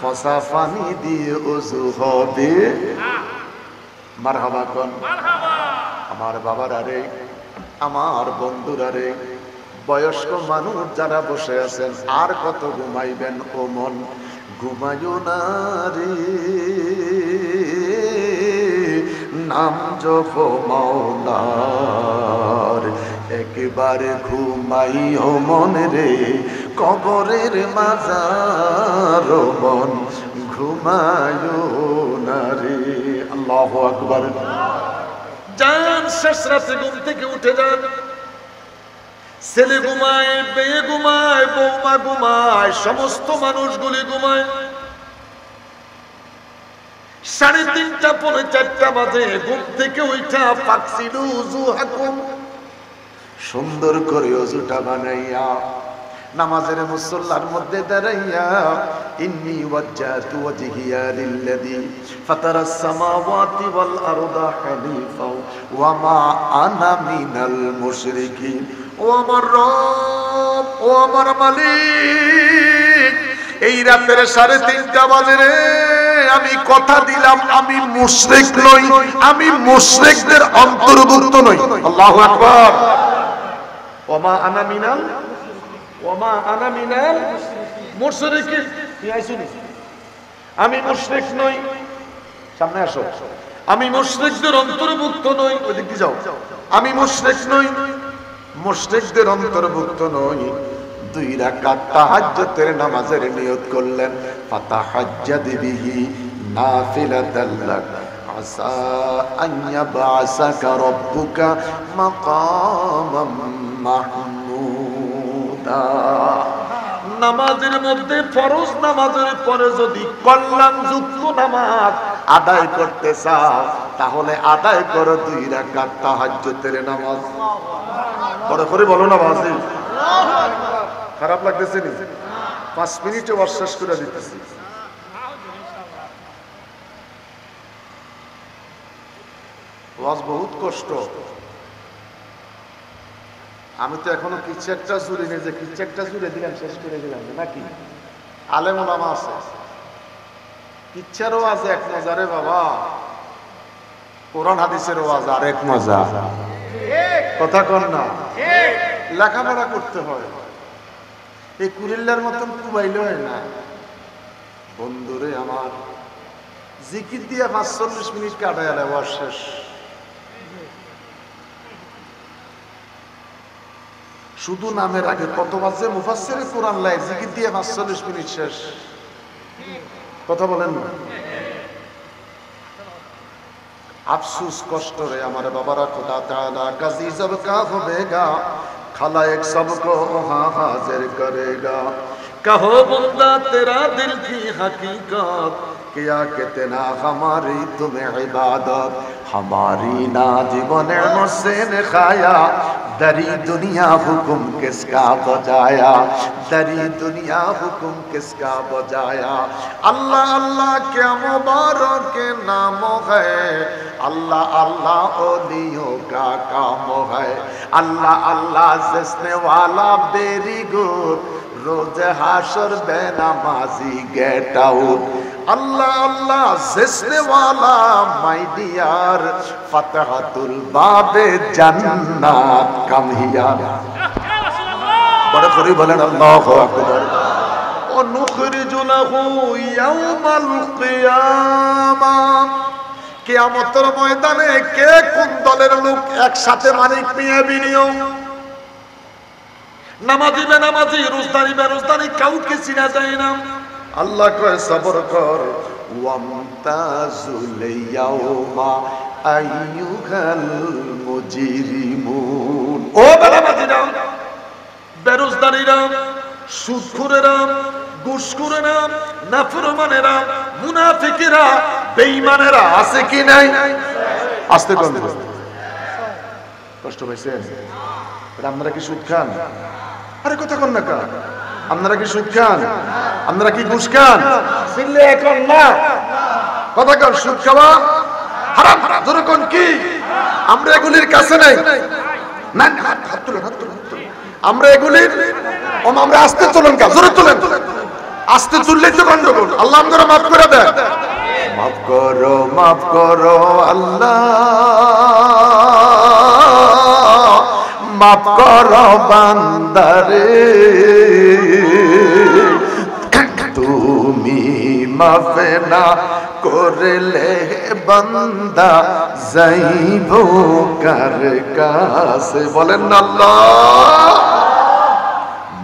ফসা পানি দিয়ে ওযু হবে। মারহাবা কোন। আমার বাবারা রে, আমার বন্ধুরা রে, বয়স্ক মানুষ যারা বসে আছেন, আর কত ঘুমাইবেন? ও মন ঘুমায়ো না রে, নাম জপ মাওলার। একবারে ঘুমাইও মন রে, কবরের মাজার মন ঘুমায়ো না রে। আল্লাহু আকবার। যান, শেষ রাতে ঘুম থেকে উঠে যান। ছেলে ঘুমায়, মেয়ে ঘুমায়, বৌমা ঘুমায়, সমস্ত মানুষগুলি ঘুমায়। 3:30 পৌনে 4টা বাজে ঘুম থেকে উঠা ফাকসিলু উযুহাকুম, সুন্দর করে ওযুটা বানাইয়া নামাজের মুসল্লার মধ্যে দাঁড়াইয়া, ইন্নী ওয়াজ্জাহতু ওয়াজহিয়া লিল্লাযী ফাতারাস সামাওয়াতি ওয়াল আরদা হানিফা ওয়া মা আনা মিনাল মুশরিকিন। ও আমার রব, ও আমার মালিক, এই রাতের 3:30 বাজে রে, আমি কথা দিলাম আমি মুশরিক নই, আমি মুশরিকদের অন্তর্ভুক্ত নই। আল্লাহু আকবার। ওয়া মা আনা মিনাল, ওয়া মা আনা মিনাল মুশরিকিন। আমি মুশরিক নই। সামনে আসো। আমি মুশরিকদের অন্তর্ভুক্ত নই। ওই দিকে যাও। আমি মুশরিক নই, মুশরিকদের অন্তর্ভুক্ত নই। 2 রাকাত তাহাজ্জুদের নামাজের নিয়ত করলেন। ফাতাহাজ্জাদ বিহি নাফিলাতাল লাক আসা আন ইয়াবআসাকা রাব্বুকা মাকামাম মাহমুদা। নামাজের মধ্যে ফরজ নামাজের পরে যদি কল্যাণযুক্ত নামাজ আদায় করতে চাও, তাহলে আদায় করো 2 রাকাত তাহাজ্জুদের নামাজ। বড় করে বলো না বাজি। খারাপ লাগতেছে নি? 5 মিনিটে ওয়াজ শেষ করে দিতেছি। ওয়াজ বহুত কষ্ট। আমি তো এখনো কিছু একটা জুড়ি নেই যে কিছু একটা জুড়ে দিলাম শেষ করে দিলাম নাকি? আলেম ওলামা আছে, কিচ্ছারও আছে এক মজা রে বাবা, কোরআন হাদিসের ওয়াজ আর এক মজা। কথা কন না? লেখাপড়া করতে হয়, এই কুরিল্লার মতন কুবাইলে হয় না। বন্ধুরে আমার, জিকির দিয়ে 45 মিনিট কাটায় ওয়াজ শেষ। শুধু নামের আগে কতবার যে মুফাসসিরে কোরআন লাই, জিকির দিয়ে 45 মিনিট শেষ। কথা বলেন না? আফসুস, কষ্ট রে আমার বাবারা। খোদা তাআলা কাজী সব কা হোবেগা, खलाइक सबको वहाँ हाजिर करेगा। कहो बंदा तेरा दिल की हकीकत, किया कितना हमारी तुम्हें इबादत। हमारी ना जीवन से ने खाया दरी दुनिया हुकुम किसका बजाया दरी दुनिया हुकुम किसका बजाया अल्लाह अल्लाह क्या मुबारक नाम है अल्लाह अल्लाह ओलियों का काम है अल्लाह अल्लाह जिसने वाला वेरी गुड रोज हाशर बेनमाजी गेट आउट अल्लाह अल्लाह जिसने वाला माय डियर फतहतुल बाबे जन्नत कम हिया बड़े खरी बोलें अल्लाहु अकबर और नुखरिजु लहू यौमल कियामा কিয়ামতের ময়দানে কে কোন দলের লোক একসাথে মালিক নিয়ে বিনিয়োগ নামাজি বেনামাজি রোজদারি বেরোজদারি কাউকে চিনা যায় না আল্লাহ কয় সবর কর ওয়ামতাজুল ইয়াউমা আইয়ুহাল মুজরিমুন ও বেনামাজিরা বেরোজদারিরা সুদখোরেরা ঘুষখোরেরা নাফরমানেরা মুনাফিকেরা বেঈমানেরা আছে কি নাই আস্তে কোন কষ্ট পাইছেন আপনারা কি সুদ খান আরে কথা কোন না কা আপনারা কি সুদ খান আপনারা কি ঘুষ খান সিলে এখন না কথা কোন সুদ খাওয়া হারাম জোরে কোন কি আমরা এগুলির কাছে নাই না হাত তুলেন আমরা এগুলির আমরা আস্তে চলুন কা জোরে তুলেন আস্তে চললেই তো গন্ডগোল আল্লাহ আমাদের মাফ করে দেন মাফ করো আল্লাহ মাফ করো বান্দারে তুমি মাফ না করলে বান্দা যাইব কার কাছে বলেন না আল্লাহ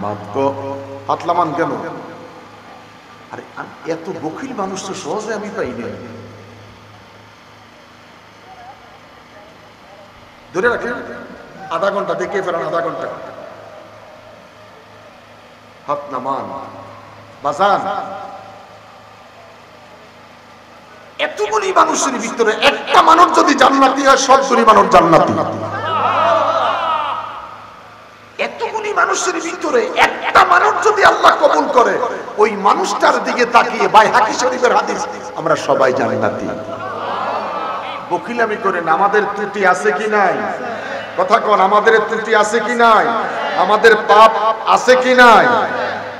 মাফ কর পাতলামান কেন আরে এত বখিল মানুষ তো সহজে আমি পাই না ধরে রাখেন আধা ঘন্টা দেখে ফেরান আধা ঘন্টা হাত নামান বাজান এতগুলি মানুষের ভিতরে একটা মানুষ যদি জান্নাতি হয় সবগুলি মানুষ জান্নাতি এতগুলি মানুষের ভিতরে একটা মানুষ যদি আল্লাহ কবুল করে ওই মানুষটার দিকে তাকিয়ে বাইহাকি শরীফের হাদিস আমরা সবাই জান্নাতি বকিলামি করেন আমাদের ত্রুটি আছে কি নাই কথা কোন আমাদের ত্রুটি আছে কি নাই আমাদের পাপ আছে কি নাই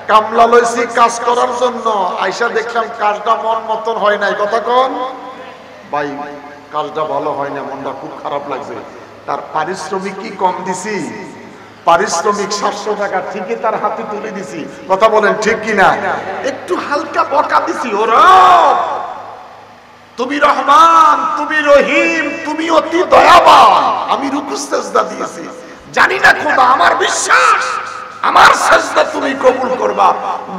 কামলা লইছি কাজ করার জন্য আয়সা দেখলাম কাজটা মন মতন হয় নাই কথা কোন ভাই কাজটা ভালো হয় না মনটা খুব খারাপ লাগছে তার পারিশ্রমিক কি কম দিছি পারিশ্রমিক 700 টাকা ঠিকই তার হাতে তুলে দিছি কথা বলেন ঠিক কি না একটু হালকা বকা দিছি ও রব তুমি রহমান তুমি রহিম তুমি অতি দয়াবান আমি রুকু সিজদা দিয়েছি জানি না খোদা আমার বিশ্বাস আমার সিজদা তুমি কবুল করবা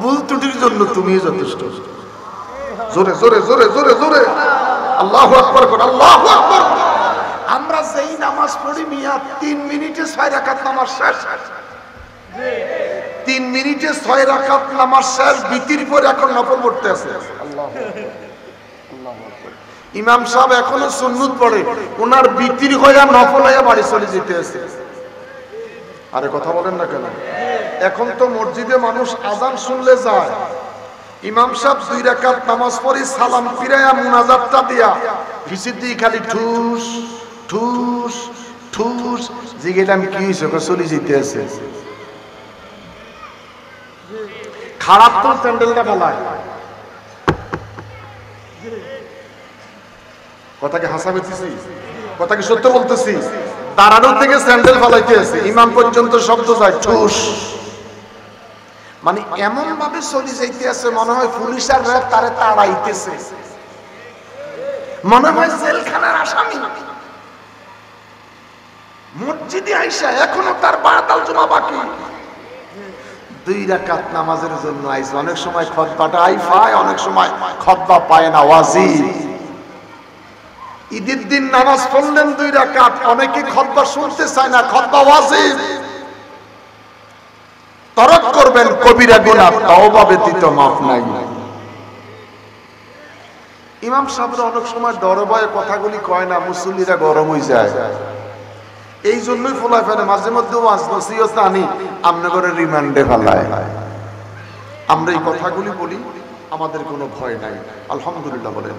ভুল ত্রুটির জন্য তুমিই যথেষ্ট জোরে জোরে জোরে জোরে জোরে আল্লাহু আকবার কর আল্লাহু আকবার আমরা যেই নামাজ পড়ি মিয়া 3 মিনিটে 6 রাকাত নামাজ শেষ 3 মিনিটে 6 রাকাত নামাজ শেষ বিতির পর এখন নফল পড়তে আছে আল্লাহু আল্লাহু আকবার ইমাম সাহেব এখনো সুন্নত পড়ে ওনার বিতির হইয়া নফল হইয়া বাড়ি চলে যেতে আছে আরে কথা বলেন না কেন এখন তো মসজিদে মানুষ আযান শুনলে যায় ইমাম সাহেব 2 রাকাত নামাজ পড়ি সালাম ফিরায়া মুনাজাতটা দিয়া ভিসিদি খালি ঠুস ঠুস ঠুস জিগেলাম কি হইছে চলে যেতে আছে খারাপ তো স্যান্ডেলটা বালায় কথা কি হাসা বেতেছি কথা কি সত্য বলতেছি দাঁড়ানো থেকে স্যান্ডেল ফালাইতে আছে ইমাম পর্যন্ত শব্দ যায় ঠুস মানে এমন ভাবে চলে যাইতে আছে মনে হয় পুলিশ আর র্যাব তারে তাড়াইতেছে মনে হয় জেলখানার আসামি মসজিদে আইসা এখনো তার বাদাল জমা বাকি 2 রাকাত নামাজের জন্য আইসা অনেক সময় খুতবাটা পায় অনেক সময় খুতবা পায় না ওয়াজিব ঈদের দিন নামাজ পড়লেন 2 রাকাত অনেকে খুতবা শুনতে চায় না খুতবা ওয়াজিব তরক করবেন কবিরা গুনাহ তওবা ব্যতীত মাফ নাই ইমাম সাহেবরা অনেক সময় ডর ভয়ে কথাগুলি কয় না, মুসল্লিরা গরম হয়ে যায়। এই জন্যই ফলায় ফেলে মাঝে মধ্যে ওয়াজ নসিহত আনি আমনে করে রিমান্ডে ফেলায়। আমরা এই কথাগুলি বলি, আমাদের কোনো ভয় নাই, আলহামদুলিল্লাহ বলেন।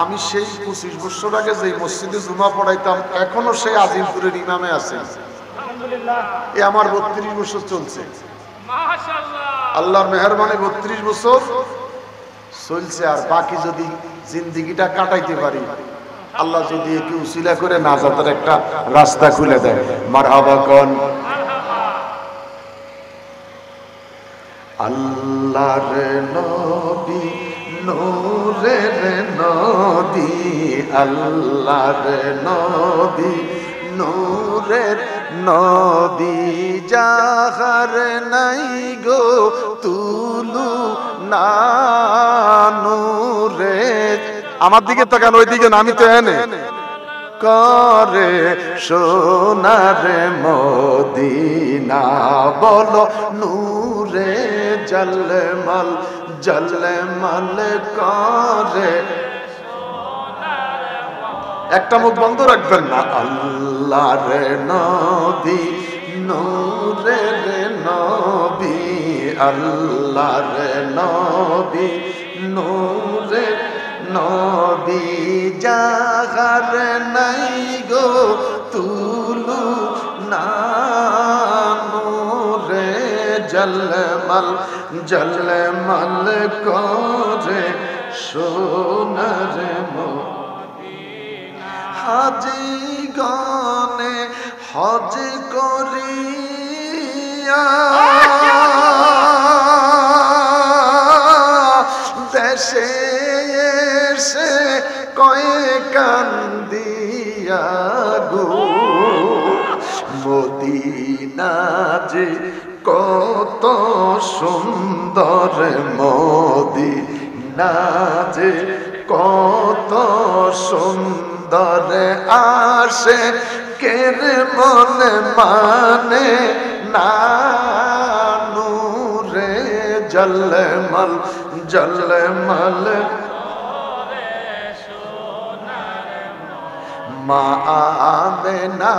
আমি সেই 25 বছর আগে যে মসজিদে জুমা পড়াইতাম এখনো সেই আজিমপুরের ইমামে আছে। এ আমার 32 বছর চলছে, আল্লাহর মেহেরবানি 32 বছর চলছে। আর বাকি যদি জিন্দিগিটা কাটাইতে পারি, আল্লাহ যদি একে উসিলা করে নাজাতের একটা রাস্তা খুলে দেয়, মারহাবা কোন। আল্লাহর নবী নূরের নদী, আল্লাহর নবী নূরের নদী, যাহার নাই গো তুলু না নূরে। আমার দিকে তো কেন, ওই দিকে না, আমি তো এনে করে সোনার মদিনা, বলো নূরে জলমল জলমল করে। একটা মুখ বন্ধ রাখবেন না। আল্লাহর নবী নূরের নবী, আল্লাহর নবী নূরের নবী, যাহার নাই গো তুলু না নূরে জলমল জলমল করে সোনার মদিনা। হাজি গনে হজ করিয়া দেশে এসে কয়ে কান্দিয়া গো, মদিনা যে কত সুন্দর, মদিনা যে কত সুন্দর, আসে কের মনে মানে না নূরে জলমল জলমল। মা আমেনা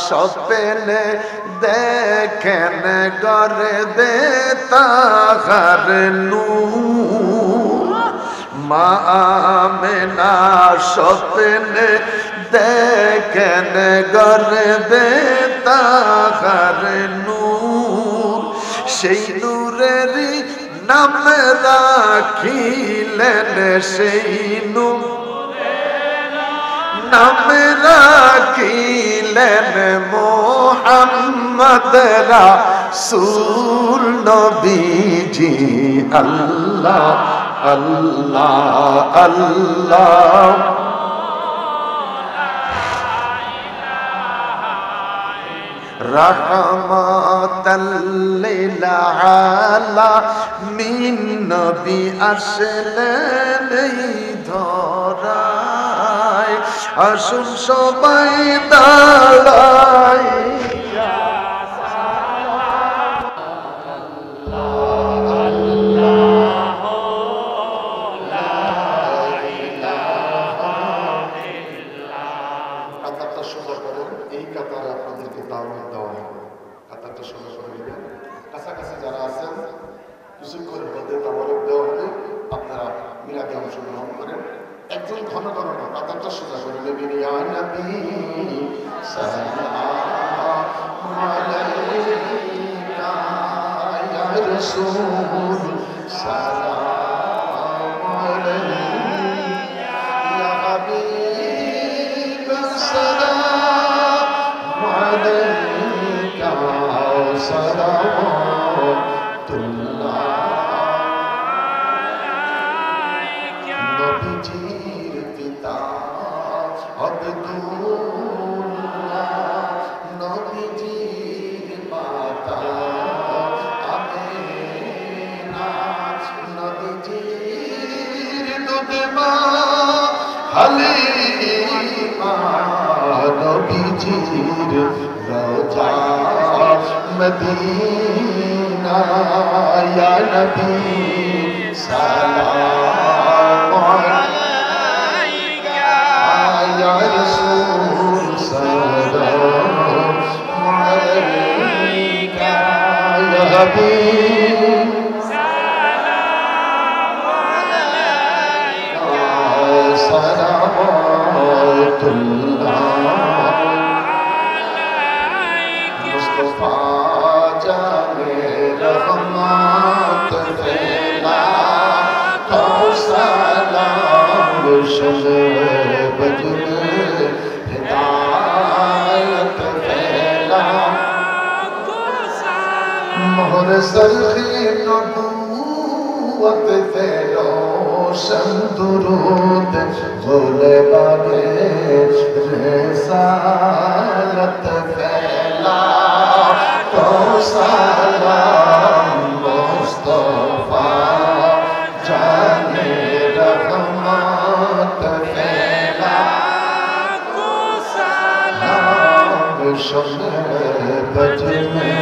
স্বপ্নে দেখেন গরে দে তাহার নূর, মা আমেনা স্বপ্নে দেখেন গরে দে তাহার নূর, সেই নূরেরই নাম রাখিলেন, সেই নূর নাম রাখিলেন মুহাম্মদ রাসূল নবীজি। আল্লাহ আল্লাহ আল্লাহ, রহমাতাল লিল আলামিন নবী আসলেন এই ধরায়, আসুন সবাই দাঁড়াইয়া কাতারটা সোজা করেন। এই কাতারে আপনাদেরকে দাওয়াত দেওয়া হবে, কাতারটা সোজা করে নেবেন। কাছাকাছি যারা আছেন কিছুক্ষণের মধ্যে দাওয়াত দেওয়া হবে, আপনারা মিলাদে অংশগ্রহণ করেন। একজন ঘন ঘন না, কাতারটা সোজা করে নেবেন। ইয়া নবী সাল্লাল্লাহু আলাইহি ইয়া রাসূল সালামু আলাইহি ইয়া হাবিব সালামু আলাইকা সালাওয়াতুল্লাহ। নবীজির পিতা আব্দুল্লাহ, নবীজির মাতা আমিনা, নবীজির দুধমা হালিমা, নবীজির রওজা মদিনা। ইয়া নবী সালাম নবী মুস্তফা জানে রহমত ফেলা তো সালাম শুনে বজনে হিদায়ত ফেলা মোহর সলখি নবুवत ফেলো দুরূদ ভোলে বাগে রিসালত ফেলা তো সালাম মুস্তফা জানে রহমত ফেলা তো সালাম শুনে বজনে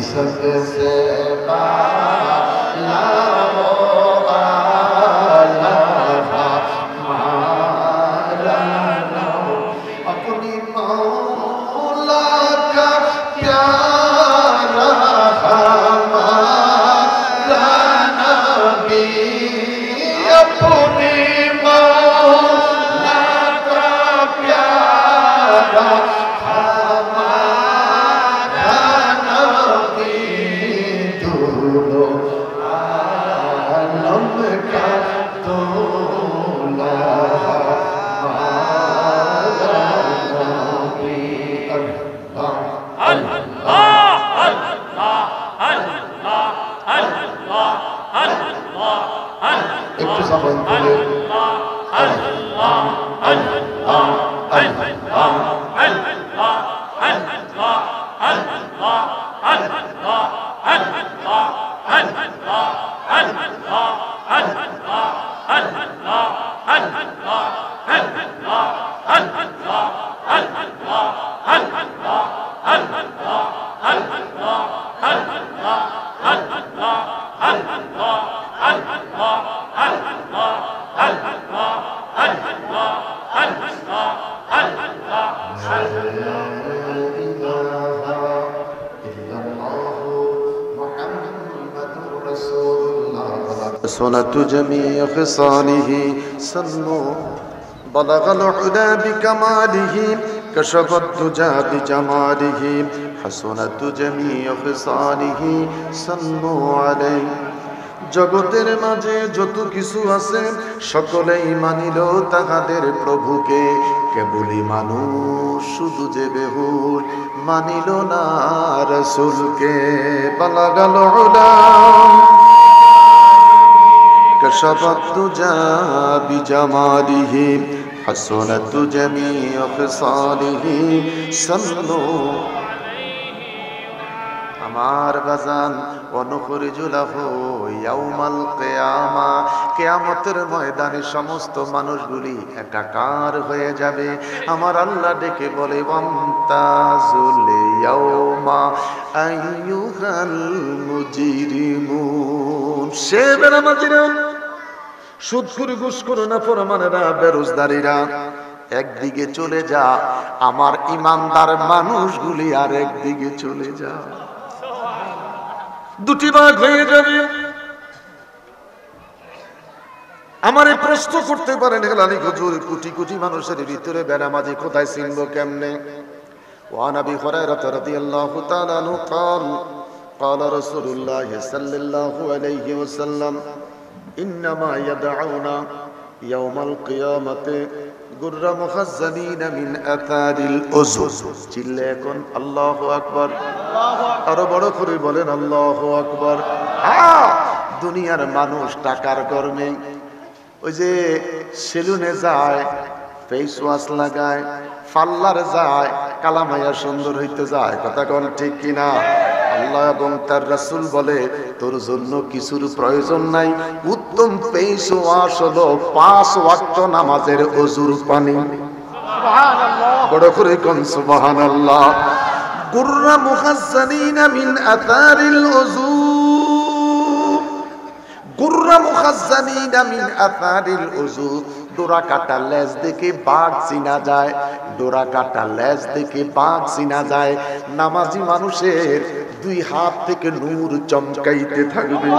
सबसे बाला वो आला हमारा नाम अपनी मौला का प्यारा हमारा नबी अपनी मौला का प्यारा একটু সাবান করে سنة جميع خصاله صلوا بلغ العلا بكماله كشف الدجى بجماله حسنة جميع خصاله صلوا عليه জগতের মাঝে যত কিছু আছে সকলেই মানিল তাহাদের প্রভুকে কেবলই মানুষ শুধু যে বেহুশ মানিল না রাসূলকে বালাগাল উলা كشف الدجى بجماله حسنت جميع خصاله صلوا আমার বাজান অনুখরিজু লাহু ইয়াউমাল কিয়ামা কিয়ামতের ময়দানে সমস্ত মানুষগুলি একাকার হয়ে যাবে আমার আল্লাহ ডেকে বলে ওয়ামতাজুল ইয়াউমা আইয়ুহাল মুজরিমুন সে বেনামাজিরা সুদখোর ঘুষখোর নাফরমানেরা বেরোজগারীরা একদিকে চলে যা আমার ইমানদার মানুষগুলি আর একদিকে চলে যা দুটি ভাগ হয়ে যাবে আমারে প্রশ্ন করতে পারেন হেলালি হুজুর কোটি কোটি মানুষের ভিতরে বেনামাজি কোথায় চিনব কেমনে ওয়া নবী হুরায়রা রাদিয়াল্লাহু তাআলা আনহু قال قال رسول الله صلى الله عليه وسلم انما يدعون يوم القيامه غر مخزنين من اثار الوضوء চিল্লে এখন আল্লাহু আকবার আরো বড় করে বলেন আল্লাহু আকবার দুনিয়ার মানুষ টাকার গরমে ওই যে সেলুনে যায় ফেস ওয়াশ লাগায় পার্লারে যায় কালামাইয়া সুন্দর হইতে যায় কথা কোন ঠিক কিনা আল্লাহ এবং তার রাসূল বলে তোর জন্য কিছুর প্রয়োজন নাই উত্তম ফেস ওয়াশ হলো 5 ওয়াক্ত নামাজের ওযুর পানি সুবহানাল্লাহ বড় করে কোন সুবহানাল্লাহ গুররা মুখাজ্জানিনা মিন আথারিল উযু, গুররা মুখাজ্জানিনা মিন আথারিল উযু। ডোরা কাটা লেজ দেখে বাঘ চিনা যায়, ডোরা কাটা লেজ দেখে বাঘ চিনা যায়। নামাজি মানুষের দুই হাত থেকে নূর চমকাইতে থাকবে।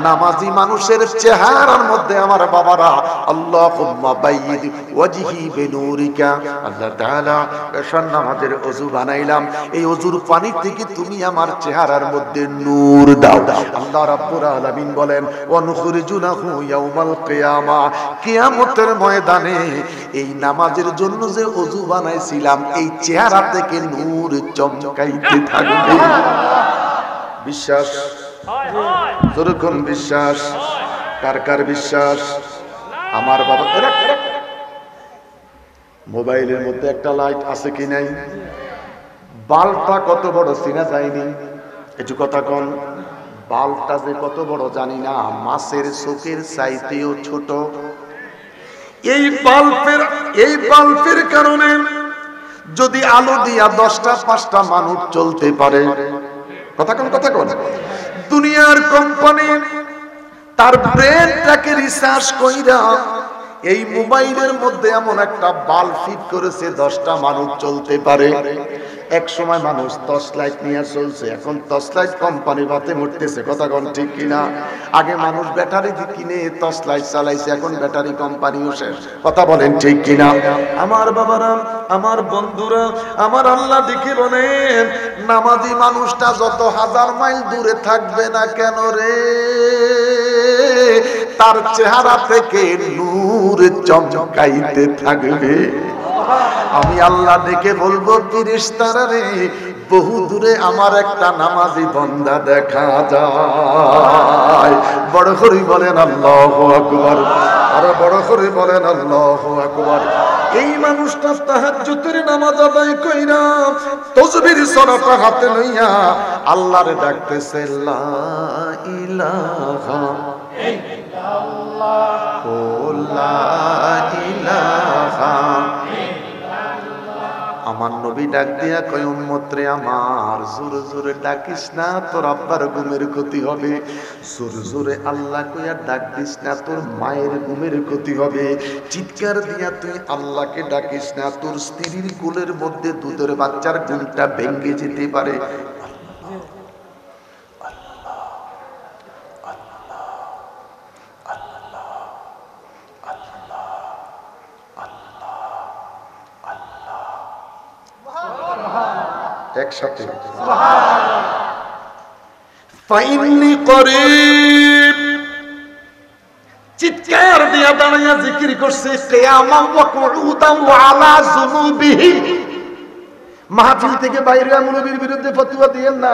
নামাজি মানুষের চেহারার মধ্যে আমার বাবারা আল্লাহুম্মা বাইয়িদ ওয়াজহি বিনূরিকা, আল্লাহ তাআলা এশার নামাজের ওযু বানাইলাম, এই ওযুর পানি থেকে তুমি আমার চেহারার মধ্যে নূর দাও। আল্লাহ রাব্বুল আলামিন বলেন ওয়া নুখরিজু লাহু ইয়াউমাল কিয়ামা, কিয়ামতের ময়দানে এই নামাজের জন্য যে ওযু বানাইছিলাম এই চেহারা থেকে নূর চমকাইতে থাকবে। বিশ্বাস? যেরকম বিশ্বাস, কার কার বিশ্বাস? আমার বাবা মোবাইলের মধ্যে একটা লাইট আছে কি নাই? বাল্বটা কত বড় চিনা যায়নি, একটু কথা কন। বাল্বটা যে কত বড় জানি না, মাছের চোখের চাইতেও ছোট। এই বাল্বের কারণে যদি আলো দিয়া 10টা 5টা মানুষ চলতে পারে, কথা কোন দুনিয়ার কোম্পানি তার ব্রেনটাকে রিসার্চ কইরা এই মোবাইলের মধ্যে এমন একটা বাল্ব ফিট করেছে 10টা মানুষ চলতে পারে। এক সময় মানুষ টর্চ লাইট নিয়ে চলছে, এখন টর্চ লাইট কোম্পানি বাতে মরতেছে, কথা কোন ঠিক কিনা? আগে মানুষ ব্যাটারি কিনে টর্চ লাইট চালাইছে, এখন ব্যাটারি কোম্পানিও শেষ, কথা বলেন ঠিক কিনা? আমার বাবারা, আমার বন্ধুরা, আমার আল্লাহ দেখে বলেন নামাজি মানুষটা যত 1000 মাইল দূরে থাকবে না কেন রে, তার চেহারা থেকে নূর চমকাইতে থাকবে। আমি আল্লাহ দেখে বলবো ফেরেশতারা রে, বহু দূরে আমার একটা নামাজি বান্দা দেখা যায়। বড় করে বলেন আল্লাহু আকবার, আর বড় করে বলেন আল্লাহু আকবার। এই মানুষটা তাহাজ্জুদের নামাজ আদায় কইরা তাসবিহ সরাটা হাতে লইয়া আল্লাহরে ডাকতেছে, লা ইলাহা ইল্লাল্লাহ, ও লা ইলাহা। আমার নবী ডাক দিয়া কয়, উম্মত রে আমার, জোরে জোরে ডাকিস না, তোর আব্বার ঘুমের ক্ষতি হবে। জোরে জোরে আল্লাহ কইয়া ডাক দিস না, তোর মায়ের ঘুমের ক্ষতি হবে। চিৎকার দিয়া তুই আল্লাহকে ডাকিস না, তোর স্ত্রীর কোলের মধ্যে দুধের বাচ্চার ঘুমটা ভেঙে যেতে পারে। একসাথে ফাইন্নি করিব, চিৎকার দিয়া দাঁড়াইয়া জিকির করছে, কিয়ামান ওয়া কুউদান ওয়া আলা যুনুবিহি। মাহফিল থেকে বাইরে মুরব্বির বিরুদ্ধে ফতোয়া দিয়েন না।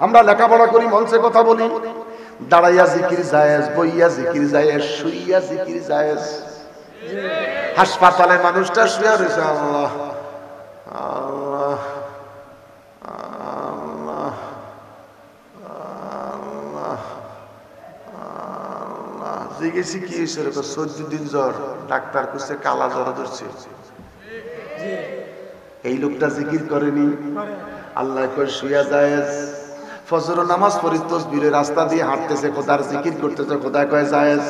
আমরা লেখাপড়া করি, মঞ্চে কথা বলি, দাঁড়াইয়া জিকির জায়েজ, বইয়া জিকির জায়েজ, শুইয়া জিকির জায়েজ। হাসপাতালে মানুষটা শুয়ে রয়েছে, আল্লাহ আল্লাহ জিজ্ঞেসি কি হয়েছে, 14 দিন জ্বর, ডাক্তার কইছে কালা জ্বর ধরছে। এই লোকটা জিকির করেনি, আল্লাহ কই শুয়া জায়েজ। ফজর নামাজ পড়ি তাসবিহের রাস্তা দিয়ে হাঁটতেছে, খোদার জিকির করতেছে, খোদা কয় জায়েজ।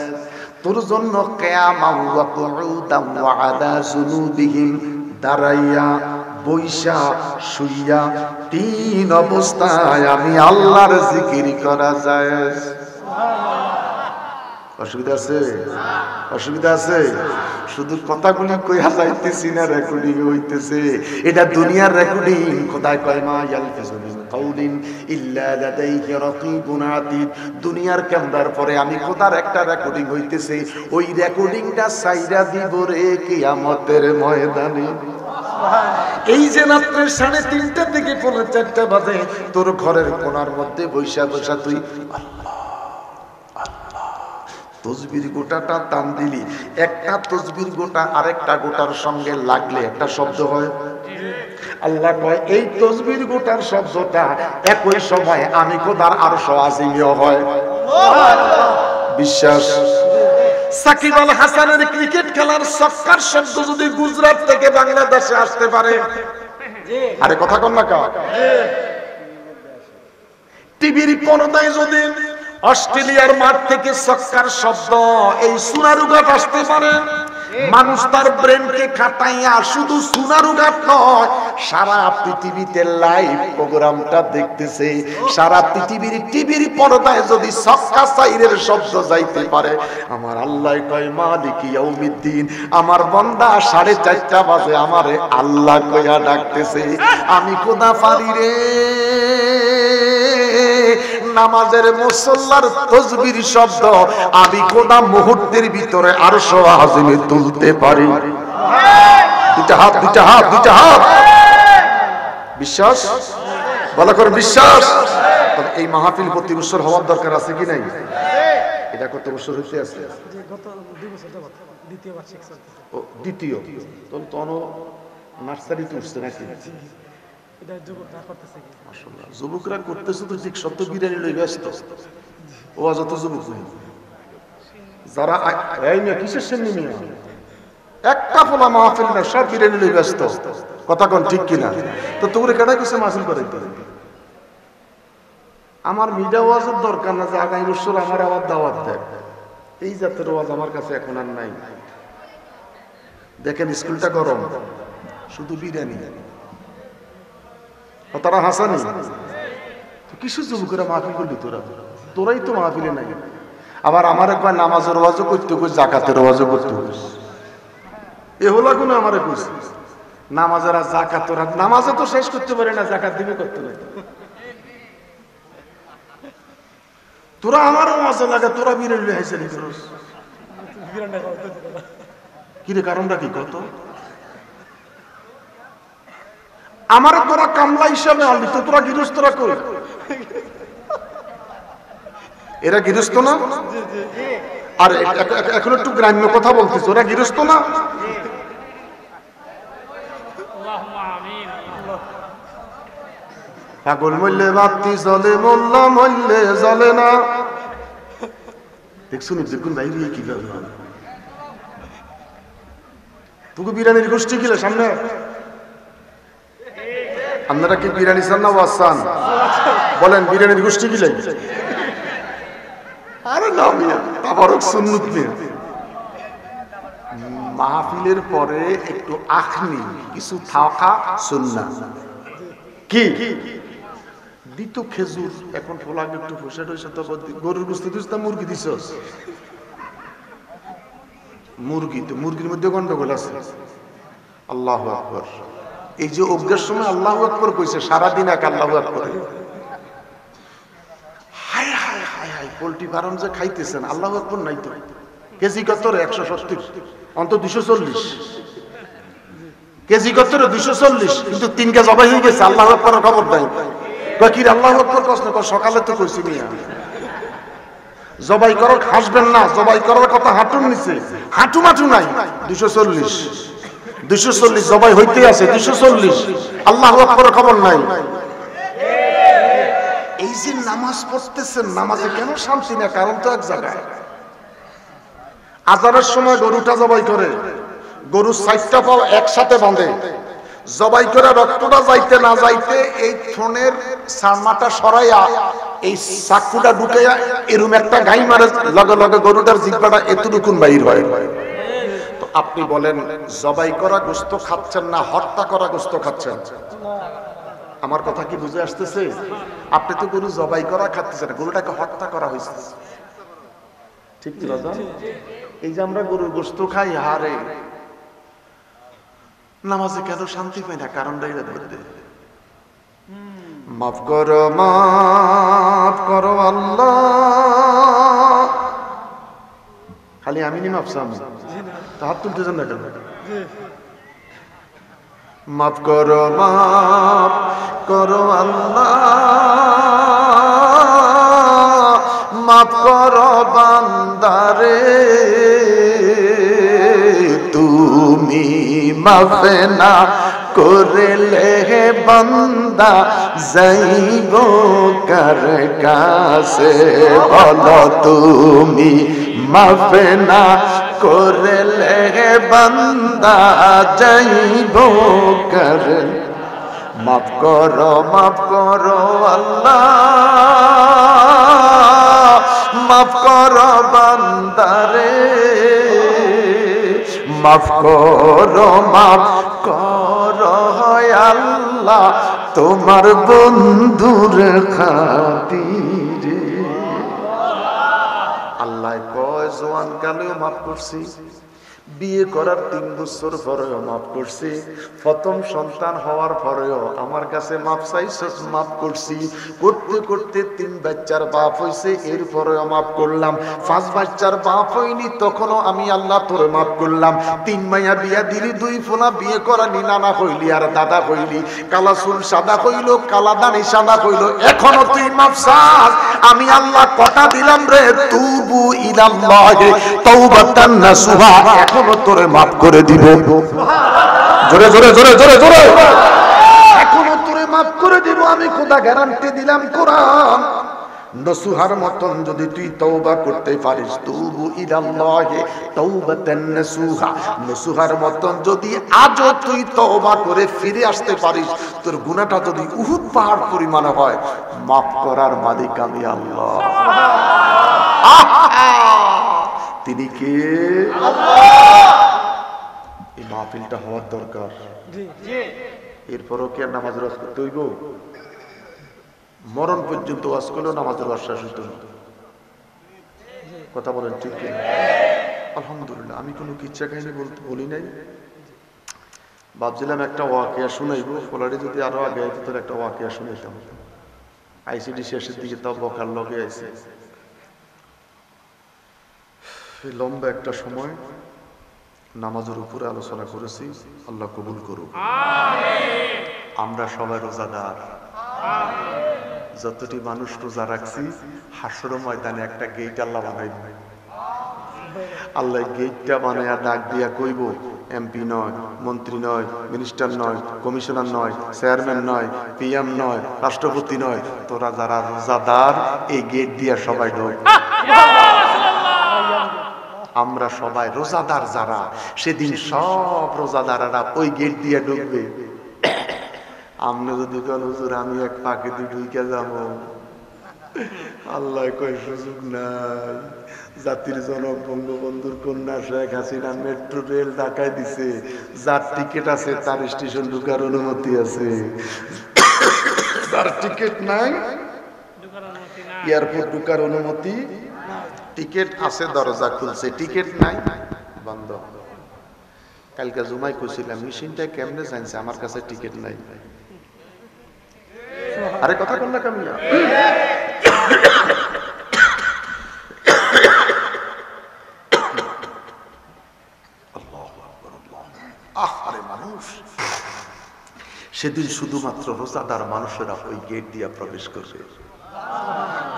তোর জন্য কিয়ামান ওয়া কুউদান ওয়া আলা যুনুবিহিম, দাঁড়াইয়া, বইসা, শুইয়া, 3 অবস্থায় আমি আল্লাহর জিকির করা জায়েজ। অসুবিধা আছে? অসুবিধা আছে? শুধু কথাগুলি কইয়া যাইতেছি না, রেকর্ডিং হইতেছে। এটা দুনিয়ার রেকর্ডিং। খোদাই কয় মা ইয়ালফিজু মিন কাউলিন ইল্লা লাদাইহি রাকিবুন আতীদ। দুনিয়ার ক্যামেরার পরে আমি খোদার একটা রেকর্ডিং হইতেছে, ওই রেকর্ডিংটা সাইরা দিব রে কিয়ামতের ময়দানে। এই যে রাত্রে 3:30 থেকে 4:30 বাজে তোর ঘরের কোণার মধ্যে বৈশা বৈশা তুই তসবির গোটাটা টান দিলি, একটা তসবির গোটা আরেকটা গোটার সঙ্গে লাগলে একটা শব্দ হয়। আল্লাহ কয় এই তসবির গোটার শব্দটা একই সময় আমি খোদার আরশ আজিমেও হয়। বিশ্বাস? সাকিব আল হাসানের ক্রিকেট খেলার ছক্কার শব্দ যদি গুজরাট থেকে বাংলাদেশে আসতে পারে, আরে কথা কন না কা? টিভির পর্দায় যদি অস্ট্রেলিয়ার মাঠ থেকে ছক্কার শব্দ এই সুনারুঘাট আসতে পারে, মানুষ তার ব্রেনকে খাটাইয়া শুধু সুনারুঘাট নয়, সারা পৃথিবীতে লাইভ প্রোগ্রামটা দেখতেছে। সারা পৃথিবীর টিভির পর্দায় যদি ছক্কা চাইরের শব্দ যাইতে পারে, আমার আল্লাহ কয় মালিক ইয়াউমিদ্দিন, আমার বান্দা 4:30 বাজে আমারে আল্লাহ কইয়া ডাকতেছে। আমি খোদা পারি রে, নামাজের মুসল্লার তাসবির শব্দ আমি খোদা মুহূর্তের ভিতরে আরশ আজিমে তুলতে পারি। দুইটা হাত, দুইটা হাত, দুইটা হাত। বিশ্বাস বলা করে বিশ্বাস। তবে এই মাহফিল প্রতি বছর হওয়ার দরকার আছে কি নাই? এটা কত বছর হইতে আছে? গত 2 বছর যাবত দ্বিতীয়বার শিখছে। ও দ্বিতীয়, তাহলে তো নার্সারিতে উঠছে নাকি? এটা যুবকরা করতেছে কি? মাশাআল্লাহ, যুবকরা করতেছে তো ঠিক, সত্য বিরিয়ানি লই ব্যস্ত। ও যত যুবক নেই যারা এই না কিসের সেমনি মিয়া, একটা পোলা মাহফিল না, সব বিরিয়ানি লই ব্যস্ত। কথা কোন ঠিক কিনা? তো তোরে কেডা কইছে মাহফিল করাইতে? আমার মিডিয়া ওয়াজের দরকার না যে আগামী বছর আমার আবার দাওয়াত দেয়। এই জাতের ওয়াজ আমার কাছে এখন আর নাই। দেখেন স্কুলটা গরম, শুধু বিরিয়ানি। তারা হাসানি কিছু যুবকেরা মাহফিল করবি, তোরাই তো মাহফিলে নাই। আবার আমার একবার নামাজের ওয়াজও করতে কই, যাকাতের ওয়াজও করতে কইস। এ হলো কোনো আমারে কইস নামাজের আর যাকাত, তোরা নামাজে তো শেষ করতে পারে না, যাকাত দিবে করতে পারে। তোরা আমার ওয়াজে লাগে, তোরা বিরিয়ানি হাইছে নি করস কি রে? কারণটা কি কত? আমার তোরা কামলা হিসাবে আনলি, তো তোরা গৃহস্থরা কই? এরা গৃহস্থ না? আর এখন একটু গ্রাম্য কথা বলতিস, ওরা গৃহস্থ না? পাগল মল্লে বাতি জ্বলে, মোল্লা মল্লে জ্বলে না। দেখছো নি দেখুন বাইরে কিভাবে তোকে বিরিয়ানির গোষ্ঠী গেলে সামনে। আপনারা কি বিরিয়ানি চান না ওয়াজ চান? বলেন বিরিয়ানির গোষ্ঠী গেলে। আরে না মিয়া, তাবারক সুন্নত মিয়া। মাহফিলের পরে একটু আখনি কিছু থাকা সুন্নাহ। কি দিত খেজুর, এখন ফলাগ একটু ফসে টসে, তো গরুর গোশত দিস না মুরগি দিছস? মুরগি তো, মুরগির মধ্যে গন্ডগোল আছে। আল্লাহু আকবার। এই যে অজ্ঞার সময় আল্লাহু আকবার কইছে, সারাদিন এক আল্লাহু আকবার। হায় হায় হায় হায়, পোল্ট্রি ফার্ম যে খাইতেছেন, আল্লাহু আকবার নাই তো। কেজি কত রে? 170, অন্ত 240 কেজি কত রে? 240, কিন্তু 3 কেজি জবাই হয়ে গেছে, আল্লাহু আকবারের খবর নাই। কি আল্লাহু আকবার প্রশ্ন কর? সকালে তো কইছি মিয়া জবাই করার হাসবেন না, জবাই করার কথা হাঁটুর নিচে, হাঁটু মাটু নাই। 240 জবাই হইতে আছে, 240, আল্লাহু আকবারের খবর নাই। এই যে নামাজ পড়তেছেন, নামাজে কেন শান্তি না? কারণ তো এক জায়গায়। আজানের সময় গরুটা জবাই করে, গরুর 4টা পাও একসাথে বাঁধে, জবাই করে রক্তটা যাইতে না যাইতে এই থনের সারমাটা সরাইয়া এই চাকুটা ঢুকাইয়া এরকম একটা গাই মারে, লগে লগে গরুটার জিহ্বাটা এতটুকুন বাইর হয়। তো আপনি বলেন, জবাই করা গোশত খাচ্ছেন না হত্যা করা গোশত খাচ্ছেন? আমার কথা কি বুঝে আসতেছে? আপনি তো গরু জবাই করা খাচ্ছেন, গরুটাকে হত্যা করা হয়েছে, ঠিক কি রাজা? এই যে আমরা গরুর গোশত খাই, হারে নামাজে কেন শান্তি পাই না? কারণটা এটা ধরতে। মাফ করো আল্লাহ। খালি আমি নি মাফ চাম, হাত তুলতেছেন না কেন? মাফ করো আল্লাহ, মাফ করো বান্দারে, তুমি মাফ না করলে বান্দা যাইব কার কাছে? বলো তুমি মাফ না করলে বান্দা যাইব কার? মাফ করো আল্লাহ, মাফ করো বান্দারে, মাফ করো আল্লাহ তোমার বন্ধুর খাতিরে। আল্লাহ কয় জওয়ান কালেও মাফ করছি, বিয়ে করার 3 বছর পরেও মাফ করছি, প্রথম সন্তান হওয়ার পরেও আমার কাছে মাফ চাইছস, মাফ করছি। করতে করতে 3 বাচ্চার বাপ হইছে, এরপরেও মাফ করলাম। 5 বাচ্চার বাপ হইনি, তখনও আমি আল্লাহ তোরে মাফ করলাম। 3 মাইয়া বিয়া দিলি, 2 ফোলা বিয়ে করানি, নানা হইলি আর দাদা হইলি, কালা চুল সাদা হইল, কালা দানি সাদা হইল, এখনো তুই মাফ চাস। আমি আল্লাহ কথা দিলাম রে, তুবু ইলাল্লাহি তাওবাতান নাসুহা, এখনো তোরে মাফ করে দিব। জোরে জোরে জোরে জোরে জোরে, এখনো তোরে মাফ করে দিব আমি, খোদা গ্যারান্টি দিলাম। কোরআন নসুহার মতন যদি তুই তওবা করতে পারিস, তুবু ইলাল্লাহি তাওবাতান নাসুহা, নসুহার মতন যদি আজও তুই তওবা করে ফিরে আসতে পারিস, তোর গুনাহটা যদি উহুদ পাহাড় পরিমাণ হয়, মাফ করার মালিক আমি আল্লাহ। তিনি কে? এই মাহফিলটা হওয়ার দরকার। এরপরও কি আর নামাজের ওয়াজ করতে হইব? মরণ পর্যন্ত ওয়াজ করলেও নামাজের ওয়াজ শেষ হইত না। কথা বলেন ঠিক কি? আলহামদুলিল্লাহ, আমি কোনো কিচ্ছা কাহিনী বলি নাই। ভাবছিলাম একটা ওয়াকিয়া শুনাইব, ফলারে যদি আরো আগে আইতো তাহলে একটা ওয়াকিয়া শুনাইতাম। আইসিডি শেষের দিকে তাও বকার লগে আইছে। লম্বা একটা সময় নামাজের উপরে আলোচনা করেছি, আল্লাহ কবুল করুক। আমরা সবাই রোজাদার, যতটি মানুষ রোজা রাখছি, হাসর ময়দানে একটা গেট আল্লাহ বানাইব। আল্লাহ গেটটা বানাইয়া ডাক দিয়া কইব, এমপি নয়, মন্ত্রী নয়, মিনিস্টার নয়, কমিশনার নয়, চেয়ারম্যান নয়, পিএম নয়, রাষ্ট্রপতি নয়, তোরা যারা রোজাদার এই গেট দিয়া সবাই ঢোক। আমরা সবাই রোজাদার যারা, সেদিন সব রোজাদাররা ওই গেট দিয়ে ঢুকবে। আমরা যদি কোন হুজুর আমি এক পাকে ঢুকে যাবো, আল্লাহ কয় সুযোগ নাই। জাতির জনক বঙ্গবন্ধুর কন্যা শেখ হাসিনা মেট্রো রেল ঢাকায় দিছে, যার টিকিট আছে তার স্টেশন ঢুকার অনুমতি আছে, যার টিকিট নাই এয়ারপোর্ট ঢুকার অনুমতি। টিকিট আছে দরজা খুলছে, টিকিট নাই বন্ধ। কালকে জুমাই কইছিলাম মেশিনটা কেমনে জানছে আমার কাছে টিকিট নাই। আরে কথা বল না কামিয়া। আরে মানুষ সেদিন শুধুমাত্র রোজাদার মানুষেরা ওই গেট দিয়ে প্রবেশ করবে।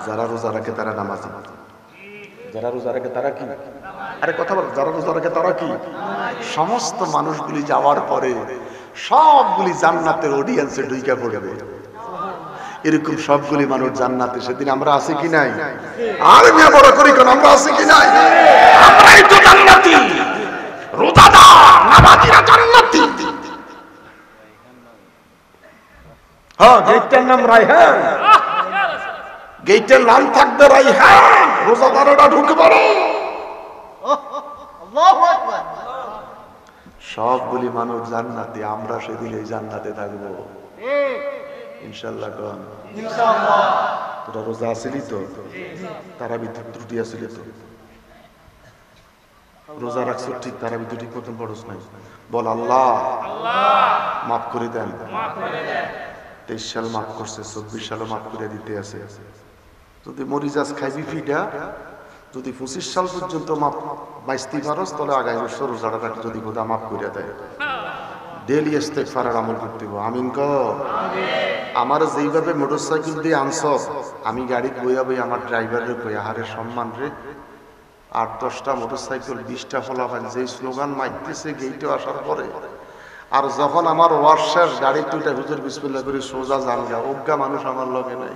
যারা রোজা রাখে তারা নামাজি, যারা রোজা রাখে তারা কি? আরে কথা বল, যারা রোজা রাখে তারা কি? সমস্ত মানুষগুলি যাওয়ার পরে সবগুলি জান্নাতের অডিয়েন্সে ঢুকে পড়বে। এরকম সবগুলি মানুষ জান্নাতে। সেদিন আমরা আছি কি নাই? আর মিয়া বড় করি কোন আমরা আছি কি নাই? আমরাই তো জান্নাতি, রোজাদার নামাজিরা জান্নাতি। হ্যাঁ, গেটটার নাম রায়হান, গেটের নাম থাকবে রায়হান। রোজাদাররা ঢুকে পড়ো। সবগুলি মানুষ জান্নাতে, আমরা সেদিন এই জান্নাতে থাকবো ইনশাআল্লাহ। কোন ইনশাআল্লাহ? তোরা রোজা আসিলি তো? তারা ভিতর ত্রুটি আসিলি তো? রোজা রাখছো ঠিক, তারা ভিতর ঠিক মতন পড়ছ নাই। বল আল্লাহ মাফ করে দেন। 23 সাল মাফ করছে, 24 সালও মাফ করে দিতে আছে। যদি মরিজাজ খাইবি ফিটা, যদি 25 সাল পর্যন্ত মাফ বাইস্তি পারস, তাহলে আগামী বছর রোজাটা রাখি যদি খোদা মাফ করে দেয়। ডেলি ইস্তেগফারের আমল করতে হবে। আমিন কর। আমার যেইভাবে মোটরসাইকেল দিয়ে আনছ, আমি গাড়ি বইয়া বই আমার ড্রাইভারের কইয়া হারে সম্মান রে। 8-10টা মোটরসাইকেল 20টা ফলাফান যেই স্লোগান মাইতেছে গেইটে আসার পরে, আর যখন আমার ওয়াশ শেষ গাড়ি দুইটা হুজুর বিসমিল্লাহ করে সোজা জানগা, অজ্ঞা মানুষ আমার লগে নাই।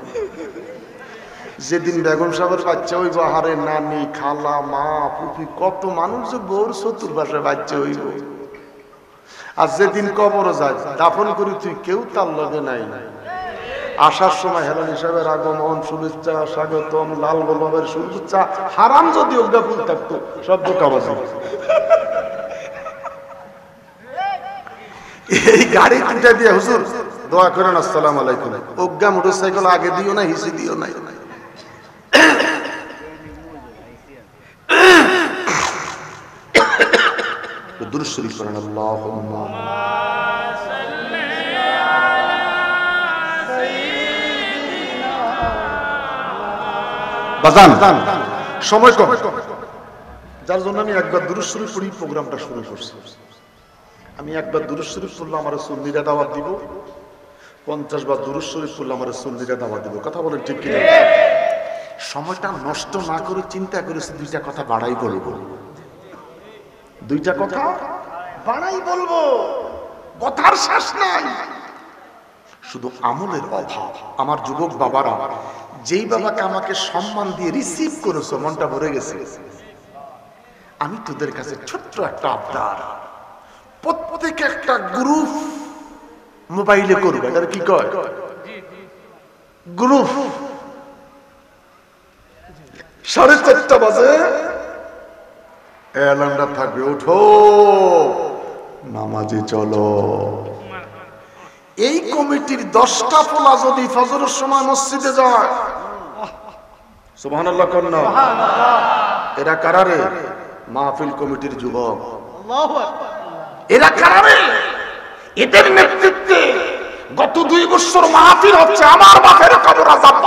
যেদিন বেগম সাহেবের বাচ্চা হইব, হারে নানি খালা মা ফুফি কত মানুষ যে বউর চতুর্পাশে বাচ্চা হইব। আর যেদিন কবরে যায় দাফন করি তুই কেউ তার লগে নাই। আসার সময় হেলাল হিসাবের আগমন, শুভেচ্ছা, স্বাগতম, লাল গোলাপের শুভেচ্ছা, হারাম যদি অজ্ঞা ফুল থাকতো সব বোকাবাজি। এই গাড়ি তুইটা দিয়ে হুজুর দোয়া করেন আসসালামু আলাইকুম, অজ্ঞা মোটরসাইকেল আগে দিও না, হিসি দিও না। দুরূদ শরীফ পড়েন আল্লাহুম্মা বাজান সময় কম, যার জন্য আমি একবার দুরূদ শরীফ পড়ি প্রোগ্রামটা শুরু করছি। আমি একবার দুরূদ শরীফ পড়লে আমার সুন্নিরা দাওয়াত দিব, 50 বার দুরূদ শরীফ পড়লে আমার সুন্নিরা দাওয়াত দিব। কথা বলেন ঠিক কিনা? সময়টা নষ্ট না করে চিন্তা করেছি দুইটা কথা বাড়াই বলবো, দুইটা কথা বাড়াই বলবো, কথার শেষ নাই। শুধু আমলের অভাব। আমার যুবক বাবারা, যেই বাবাকে আমাকে সম্মান দিয়ে রিসিভ করেছো, মনটা ভরে গেছে। আমি তোদের কাছে ছোট্ট একটা আবদার, প্রত্যেকে একটা গ্রুপ মোবাইলে করবে। এটা কি কয়? গ্রুপ। 4:30 বাজে এলানটা থাকবে, উঠো নামাজে চলো। এই কমিটির 10টা পোলা যদি ফজরের সময় মসজিদে যায়, সুবহানাল্লাহ কোন না? এরা কারারে? মাহফিল কমিটির যুবক। এরা কারারে? এদের নেতৃত্বে গত 2 বছর মাহফিল হচ্ছে। আমার বাপের কবর আযাব,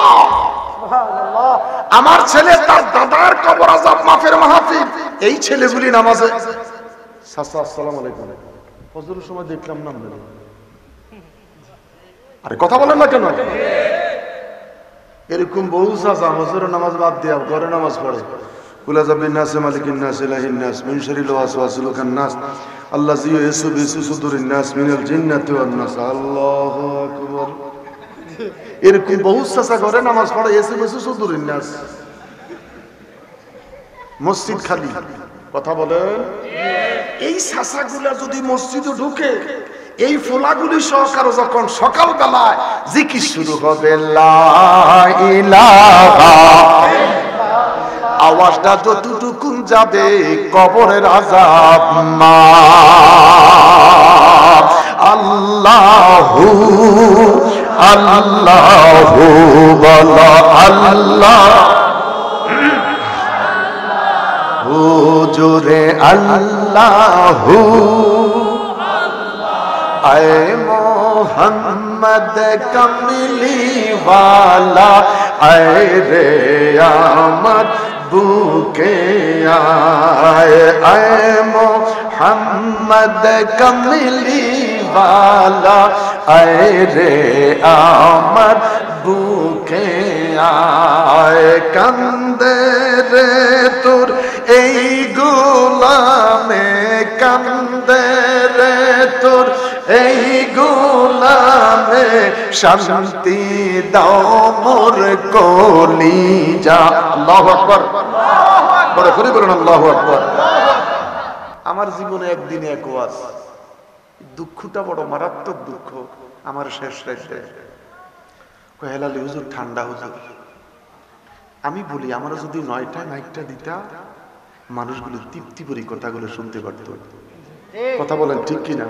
আমার ছেলে তার দাদার কবর আযাব, মাফের মাহফিল। এই ছেলেগুলি নামাজে। চাচা আসসালামু আলাইকুম, ফজরের সময় দেখলাম না। আরে কথা বলেন না কেন? এরকম বহু চাচা ফজরের নামাজ বাদ দিয়া ঘরে নামাজ পড়ে। কুল আযা বিন-নাস মালিকিন নাস ইলাহিন নাস মিন শাররিল ওয়াসওয়াসিল খান্নাস আল্লাযী ইউওয়াসওয়িসু ফি সুদুরিন নাস মিনাল জিন্নাতি ওয়ান নাস। আল্লাহু আকবার। এরকম বহু চাচা ঘরে নামাজ পড়ে, ইউওয়াসওয়িসু ফি সুদুরিন নাস, মসজিদ খালি। কথা বলেন। এই চাচাগুলা যদি মসজিদে ঢুকে, এই ফোলাগুলি সহকারে যখন সকাল বেলায় জিকির শুরু হবে, লা ইলাহা, আওয়াজটা যতটুকু যাবে কবরের আযাব মাফ। আল্লাহু আল্লাহু বলা, আল্লাহ জোরে আল্লাহু। আয়ে মোহাম্মদ কমলি ওয়ালা, আয়ে রে আমার বুকে আয়ে, আয়ে মোহাম্মদ কমলি ওয়ালা, আয়ে রে আমার বুকে আয়ে। কান্দে রে তোর এই গোলামে, কান্দে রে তোর এই গোলামে, শান্তি দাও মোর কলিজা। আল্লাহু আকবার। বড় করে বলুন আল্লাহু আকবার। আমার জীবনে একদিনে এক ওয়াজ, দুঃখটা বড় মারাত্মক দুঃখ। আমার শেষ রাতে হেলালি হুজুর ঠান্ডা হুজুর, আমি বলি আমার যদি 9টা মাইকটা দিতা, মানুষগুলো তৃপ্তি করে কথাগুলো শুনতে পারত। কথা বলেন ঠিক কিনা?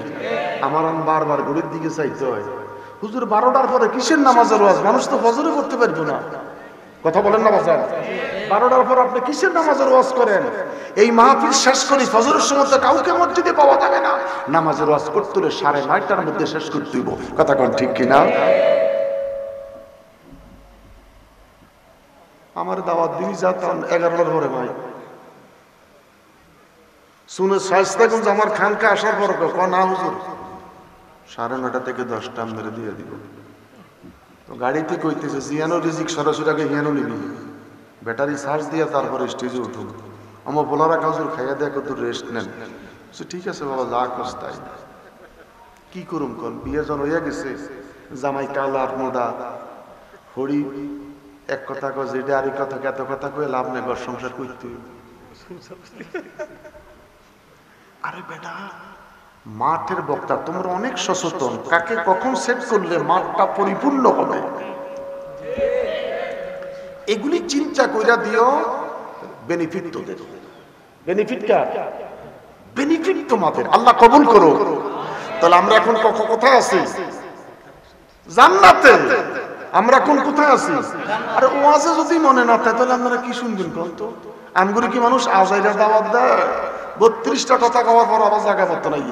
আমার বারবার ঘড়ির দিকে চাইতে হয়। হুজুর 12টার পরে কিসের নামাজের ওয়াজ? মানুষ তো ফজরে করতে পারবে না। কথা বলেন না বাজার? 12টার পর আপনি কিসের নামাজের ওয়াজ করেন? এই মাহফিল শেষ করি ফজরের সময় তো কাউকে মসজিদে পাওয়া যাবে না। নামাজের ওয়াজ করতে হলে 9:30টার মধ্যে শেষ করতে হইব। কথা কোন ঠিক কিনা? আমার দাওয়াত দিবি যাতাম 11টার পরে ভাই শুনে শায়েস্তাগঞ্জ আমার খানকা আসার পর না হুজুর 9:30 থেকে 10টা মেরে দিয়ে দিব। তো গাড়িতে কইতেছে জিয়ানো রিজিক সরাসরি আগে হিয়ানো নিবি, ব্যাটারি চার্জ দিয়ে তারপরে স্টেজে উঠুন। আমার বলারা কাজুর খাইয়া দেয়া কত রেস্ট নেন। ঠিক আছে বাবা, যা কস তাই। কি করুম কন, বিয়ে জন হইয়া গেছে, জামাই কালার মোডা হরি এক কথা কয় যেটা আরেক কথা এত কথা কয়ে লাভ নেই, ঘর সংসার করতে। আরে বেটা মাঠের বক্তা, তোমরা অনেক সচেতন, কাকে কখন সেট করলে মাঠটা পরিপূর্ণ হবে এগুলি চিন্তা কইরা দিও। বেনিফিট তোদের, বেনিফিট কার? বেনিফিট তোমাদের, আল্লাহ কবুল করো। তাহলে আমরা এখন কোথায় আছি? জান্নাতে। আমরা কোন কোথায় আছি? আরে ওয়াজে যদি মনে না থাকে তাহলে আপনারা কি শুনবেন কোন? তো আমগুরি কি মানুষ আজাইরা দাওয়াত দেয়? 32টা কথা কওয়ার পর আবার জায়গা পত্র নাই।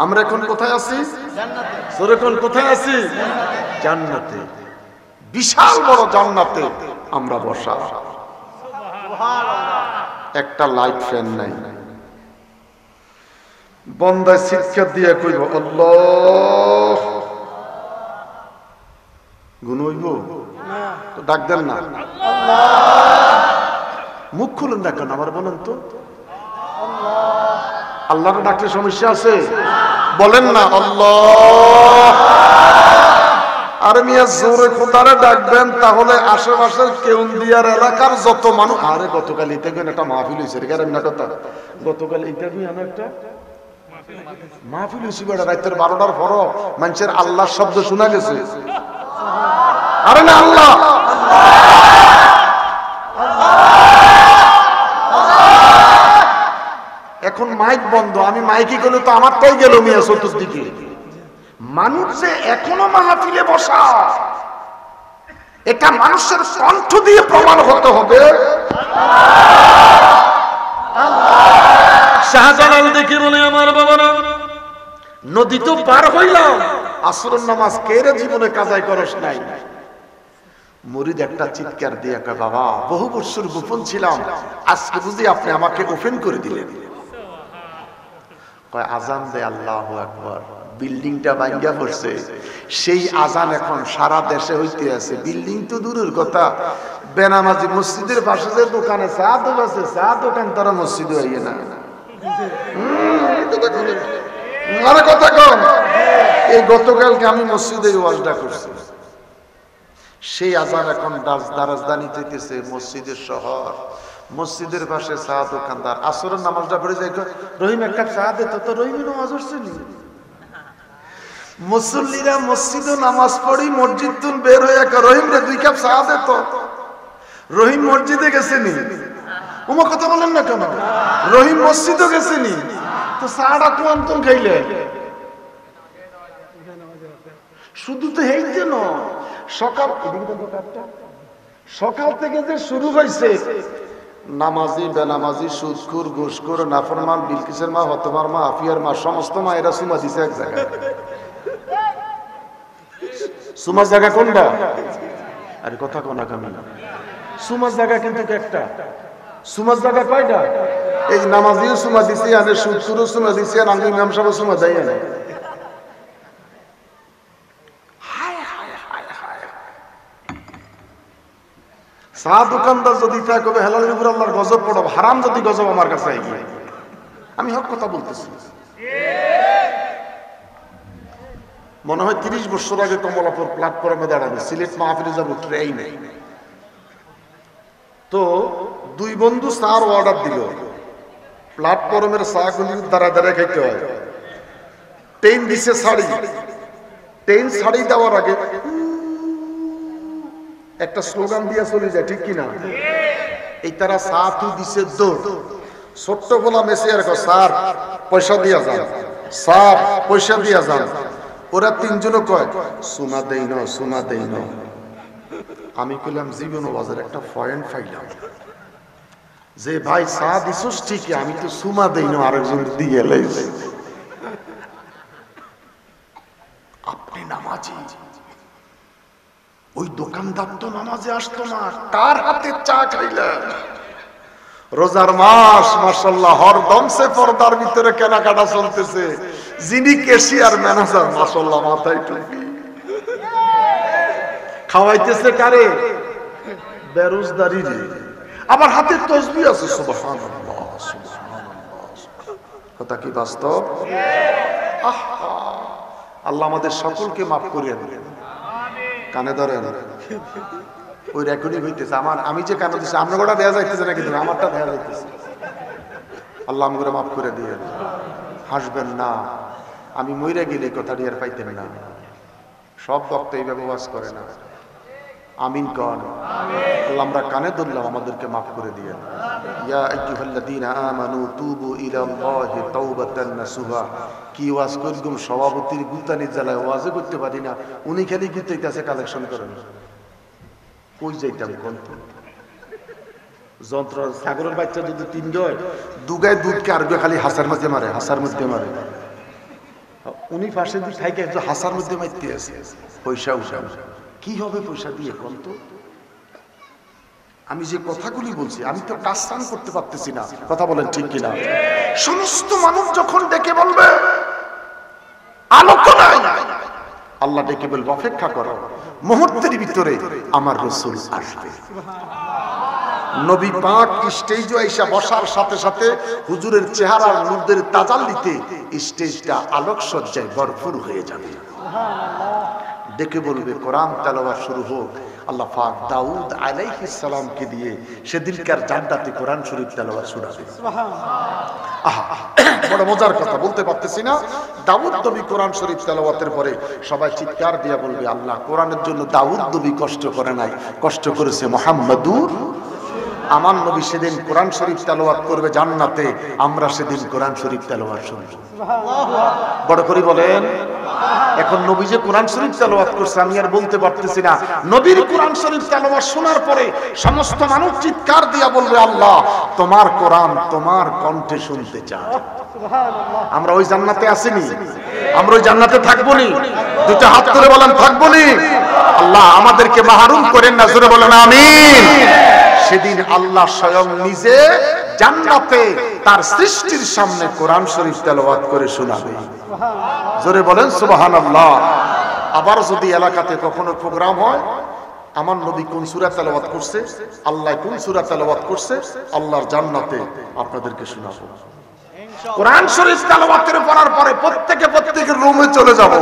আমরা এখন কোথায় আছি? জান্নাতে। সরে কোন কোথায় আছি? জান্নাতে। বিশাল বড় জান্নাতে আমরা বসা। একটা লাইট ফ্যান নাই, বন্দায় শিক্ষা দিয়ে কইব আল্লাহ গুণ হইব তো ডাক দেন না, মুখ খুলেন না কেন? আবার বলেন তো, আল্লাহকে ডাকলে সমস্যা আছে? বলেন না আল্লাহ। আর মিয়া জোরে খোদারে ডাকবেন তাহলে আশেপাশের কেউন্দিয়ার এলাকার যত মানুষ, আরে গতকাল ইতাগুন একটা মাহফিল হয়েছে রে না কথা, গতকাল ইতাগুন একটা মাহফিল হয়েছে বেড়া, রাতের 12টার পর মানুষের আল্লাহর শব্দ শোনা গেছে। আরে না আল্লাহ, এখন মাইক বন্ধ, আমি মাইকি গেলে তো আমারটাই গেল মিয়া চতুর্দিকে। মানুষ যে এখনো মাহফিলে বসা, এটা মানুষের কণ্ঠ দিয়ে প্রমাণ হতে হবে। শাহজালাল দেখে বলে আমার বাবারা, নদী তো পার হইলাম, আসরের নামাজ কেড়ে জীবনে কাজাই করস নাই। মুরিদ একটা চিৎকার দিয়ে কয় বাবা বহু বছর গোপন ছিলাম, আজকে বুঝি আপনি আমাকে ওপেন করে দিলেন। কয় আজান দে আল্লাহু আকবার, বিল্ডিংটা ভাঙ্গা পড়ছে, সেই আজান এখন সারা দেশে হইতে আছে। বিল্ডিং তো দূরের কথা, বেনামাজি মসজিদের পাশে যে দোকানে চা দোকান আছে, চা দোকান তারা মসজিদে হইয়ে না। আরে কথা কম, এই গতকালকে আমি মসজিদে ওয়াজটা করছি, সেই আজান এখন রাজধানী হইতেছে, মসজিদের শহর, মসজিদের পাশে চা দোকানদার। আসরের নামাজটা পড়ে যায়, রহিম একটা চা দে তো, রহিম নামাজ পড়ছে নি। মুসল্লিরা মসজিদে নামাজ পড়ি, মসজিদ তুন বের হয়ে রহিম রে 2 কাপ চা দে তো। রহিম মসজিদে গেছে নি, ওমা কথা বলেন না কেন? রহিম মসজিদে গেছে নি, তো চাটা কোন তুন খাইলে? শুধু তো হেইতে ন, সকাল থেকে যে শুরু হয়েছে, নামাজি বেনামাজি সুদখোর ঘুষখোর নাফরমান বিলকিসের মা হতমার মা আফিয়ার মা সমস্ত মা এরা সুমা দিছে এক জায়গায়। সুমার জায়গা কোনটা? আরে কথা কোনা কামি না, সুমার জায়গা কিন্তু একটা। সুমার জায়গা কয়টা? এই নামাজিও সুমা দিছে, আরে সুদখোরও সুমা দিছে, আর আমি ইমাম সাহেব সুমা দেয় না। চা দোকানদার যদি তা কবে হেলালের উপর আল্লাহর গজব পড়ব, হারাম যদি গজব আমার কাছে আইবে, আমি হক কথা বলতেছি। মনে হয় 30 বছর আগে কমলাপুর প্ল্যাটফর্মে দাঁড়াবে, সিলেট মাহফিলে যাব ট্রেনে। তো 2 বন্ধু চার অর্ডার দিল, প্ল্যাটফর্মের চাগুলি দাঁড়া দাঁড়া খাইতে হয়। ট্রেন দিছে শাড়ি, ট্রেন শাড়ি দেওয়ার আগে একটা স্লোগান দিয়ে চলে যায়, ঠিক কিনা? এই তারা চা তু দিছে দৌড়, ছোট্ট গোলা মেসে আর স্যার পয়সা দিয়া যান, স্যার পয়সা দিয়া যান। ওরা 3 জনও কয় সুমা দেই না, সুমা দেই না। আমি কইলাম জীবন বাজার একটা পয়েন্ট পাইলাম যে ভাই চা দিছস ঠিকই, আমি তো সুমা দেই না, আরেকজন দিয়ে লাইছে। আপনি নামাজি, ওই দোকানদার তো নামাজে আসতো না, কার হাতে চা খাইলেন? রোজার মাস মাশাআল্লাহ, হরদম সে পর্দার ভিতরে কেনাকাটা চলতেছে। যিনি ক্যাশিয়ার ম্যানেজার মাশাআল্লাহ, মাথায় টুপি, খাওয়াইতেছে কারে? বেরোজদারি রে, আবার হাতে তসবিহ আছে। সুবহানাল্লাহ, সুবহানাল্লাহ। কথা কি বাস্তব? আল্লাহ আমাদের সকলকে মাফ করিয়ে দেন। কানে ধরেন, ওই রেকর্ডিং হইতেছে আমার, আমি যে কানে দিচ্ছি আমরা গোটা দেয়া যাইতেছে না, কিন্তু আমারটা দেয়া যাইতেছে। আল্লাহ আমাকে মাফ করে দিয়ে। হাসবেন না, আমি মইরা গেলে কথাটি আর পাইতেন না। সব বক্তা এইভাবে ওয়াজ করে না। আমিন কন। আল্লাহ আমরা কানে ধরলাম, আমাদেরকে মাফ করে দিয়েন। ইয়া আইয়ুহাল্লাযীনা আমানু তুবু ইলাল্লাহি তাওবাতান নাসুহা। কি ওয়াজ করগুম, সভাপতির গুতানি জ্বালায় ওয়াজে করতে পারি না, উনি খালি গুতাইতেছে কালেকশন করেন। কই যাইতাম কোন যন্ত্র সাগরের বাচ্চা যদি তিন গয় দুগায় দুধকে আরবে খালি হাসার মধ্যে মারে, হাসার মধ্যে মারে। উনি পাশে দিয়ে থাইকে একটু হাসার মধ্যে মারতে আছে। পয়সা উঠা কি হবে পয়সা দিয়ে কোন তো? আমি যে কথাগুলি বলছি, আমি তো কাজ কাম করতে পারতেছি না। কথা বলেন ঠিক কিনা? সমস্ত মানুষ যখন ডেকে বলবে আলোক নাই, আল্লাহ ডেকে বলবে অপেক্ষা করো, মুহূর্তের ভিতরে আমার রাসূল আসবে। নবী পাক স্টেজে আইসা বসার সাথে সাথে হুজুরের চেহারার নূরের তাজাল্লিতে স্টেজটা আলোক সজ্জায় ভরপুর হয়ে যাবে। ডেকে বলবে কোরআন তেলাওয়াত শুরু হোক। আল্লাহ পাক দাউদ আলাইহিস সালামকে দিয়ে সেদিনকার জান্নাতে কোরআন শরীফ তেলাওয়াত শোনাবে। সুবহানাল্লাহ। বড় মজার কথা বলতে পারতেছি না। দাউদ নবী কোরআন শরীফ তেলাওয়াতের পরে সবাই চিৎকার দিয়ে বলবে আল্লাহ কোরআনের জন্য দাউদ নবী কষ্ট করে নাই, কষ্ট করেছে মুহাম্মাদুর। আমার নবী সেদিন কোরআন শরীফ তেলাওয়াত করবে জান্নাতে, আমরা সেদিন কোরআন শরীফ তেলাওয়াত শুনব। বড় করে বলেন। এখন নবী যে কোরআন শরীফ তেলাওয়াত করছে আমি আর বলতে পারতেছি না। নবীর কোরআন শরীফ তেলাওয়াত শোনার পরে সমস্ত মানুষ চিৎকার দিয়ে বলবে আল্লাহ তোমার কোরআন তোমার কণ্ঠে শুনতে চাই। আমরা ওই জান্নাতে আসিনি? আমরা ওই জান্নাতে থাকবো নি? দুটো হাত তুলে বলেন থাকবো নি? আল্লাহ আমাদেরকে মাহরুম করেন না, জোরে বলেন আমিন। সেদিন আল্লাহ স্বয়ং নিজে জান্নাতে তার সৃষ্টির সামনে কোরআন শরীফ তেলাওয়াত করে শোনাবে। জোরে বলেন সুবহানাল্লাহ। আবার যদি এলাকাতে কখনো প্রোগ্রাম হয়, আমার নবী কোন সূরা তেলাওয়াত করছে, আল্লাহ কোন সূরা তেলাওয়াত করছে, আল্লাহর জান্নাতে আপনাদেরকে শোনাবো। কোরআন শরীফ তেলাওয়াতের পড়ার পরে প্রত্যেকের রুমে চলে যাব।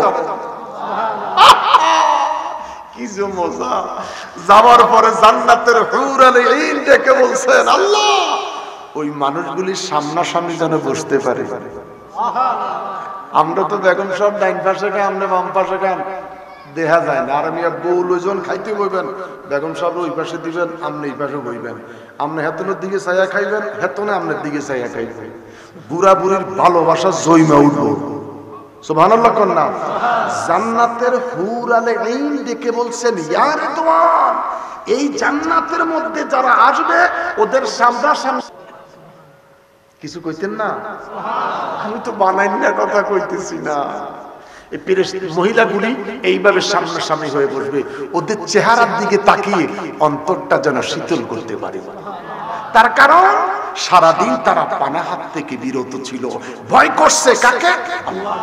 কি যে মজা! যাওয়ার পরে জান্নাতের হুর আলাইহিন ডেকে বলছেন আল্লাহ ওই মানুষগুলির সামনাসামনি যেন বসতে পারে। আমরা তো বেগম সব ডাইন পাশে খান, আমরা বাম পাশে খান, দেখা যায় না। আর আমি বউলজন খাইতে বইবেন, বেগম সাহেব ওই পাশে দিবেন, আপনি এই পাশে বইবেন। আপনি হেতনের দিকে চাইয়া খাইবেন, হেতনে আপনার দিকে চাইয়া খাইবেন। বুড়া বুড়ির ভালোবাসা জৈমা উঠবো। সুবহানাল্লাহ কন্যা। জান্নাতের হুর আলাইহিন ডেকে বলছেন ইয়া রিদওয়ান, এই জান্নাতের মধ্যে যারা আসবে ওদের সামনাসামনি কিছু কইতেন না? আমি তো বানাই না কথা কইতেছি না। এই মহিলাগুলি এইভাবে সামনাসামনি হয়ে বসবে, ওদের চেহারার দিকে তাকিয়ে অন্তরটা যেন শীতল করতে পারে। তার কারণ সারাদিন তারা পানাহার থেকে বিরত ছিল, ভয় করছে কাকে? আল্লাহ।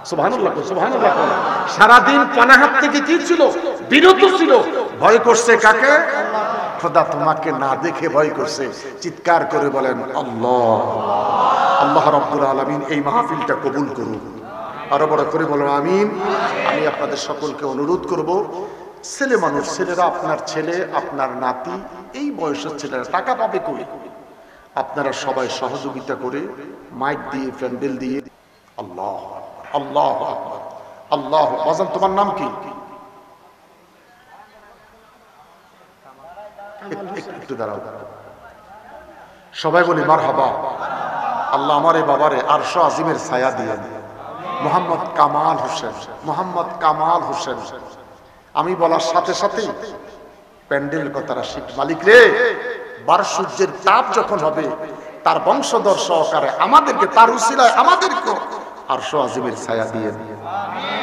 সুবহানাল্লাহ, সুবহানাল্লাহ। সারাদিন পানাহার থেকে কি ছিল? বিরত ছিল, ভয় করছে কাকে? খোদা তোমাকে না দেখে ভয় করছে। চিৎকার করে বলেন আল্লাহ। আল্লাহ রাব্বুল আলামিন এই মাহফিলটা কবুল করুন। আরো বড় করে বলেন আমিন। আমি আপনাদের সকলকে অনুরোধ করব, ছেলে মানুষ, ছেলেরা, আপনার ছেলে, আপনার নাতি, এই বয়সের ছেলেরা টাকা পাবে কই? আপনারা সবাই সহযোগিতা করে মাইক দিয়ে, প্যান্ডেল দিয়ে আল্লাহ আল্লাহ আল্লাহ। বাজান তোমার নাম কি? একটু দাঁড়াও, সবাই বলি মারহাবা। আল্লাহ আমার এই বাবারে আরশ আজিমের ছায়া দিয়ে। মোহাম্মদ কামাল হোসেন, মোহাম্মদ কামাল হোসেন। আমি বলার সাথে সাথেই প্যান্ডেল কথাটা শিখ মালিক রে, 12 সূর্যের তাপ যখন হবে তার বংশধর সহকারে আমাদেরকে, তার উসিলায় আমাদেরকে আরশ আজিমের ছায়া দিয়ে।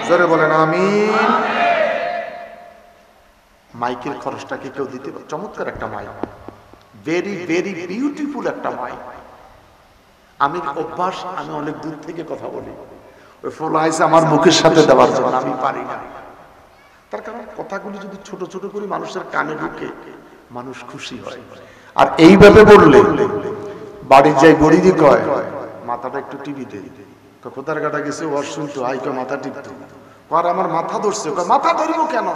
জোরে বলেন আমিন। মাইকের খরচটা কি কেউ দিতে পারে? চমৎকার একটা মাইক, ভেরি ভেরি বিউটিফুল একটা মাইক। আমি অভ্যাস, আমি অনেক দূর থেকে কথা বলি, ওই ফোন আইসে আমার মুখের সাথে দেওয়ার জন্য আমি পারি না। তার কারণ কথাগুলি যদি ছোট ছোট করে মানুষের কানে ঢুকে মানুষ খুশি হয়। আর এইভাবে বললে বাড়ির যাই গড়িদি কয় মাথাটা একটু টিভি দে, কোথার কাটা গেছে ওর শুনতো, আইকে মাথা টিপতো, আর আমার মাথা ধরছে। মাথা ধরবো কেন?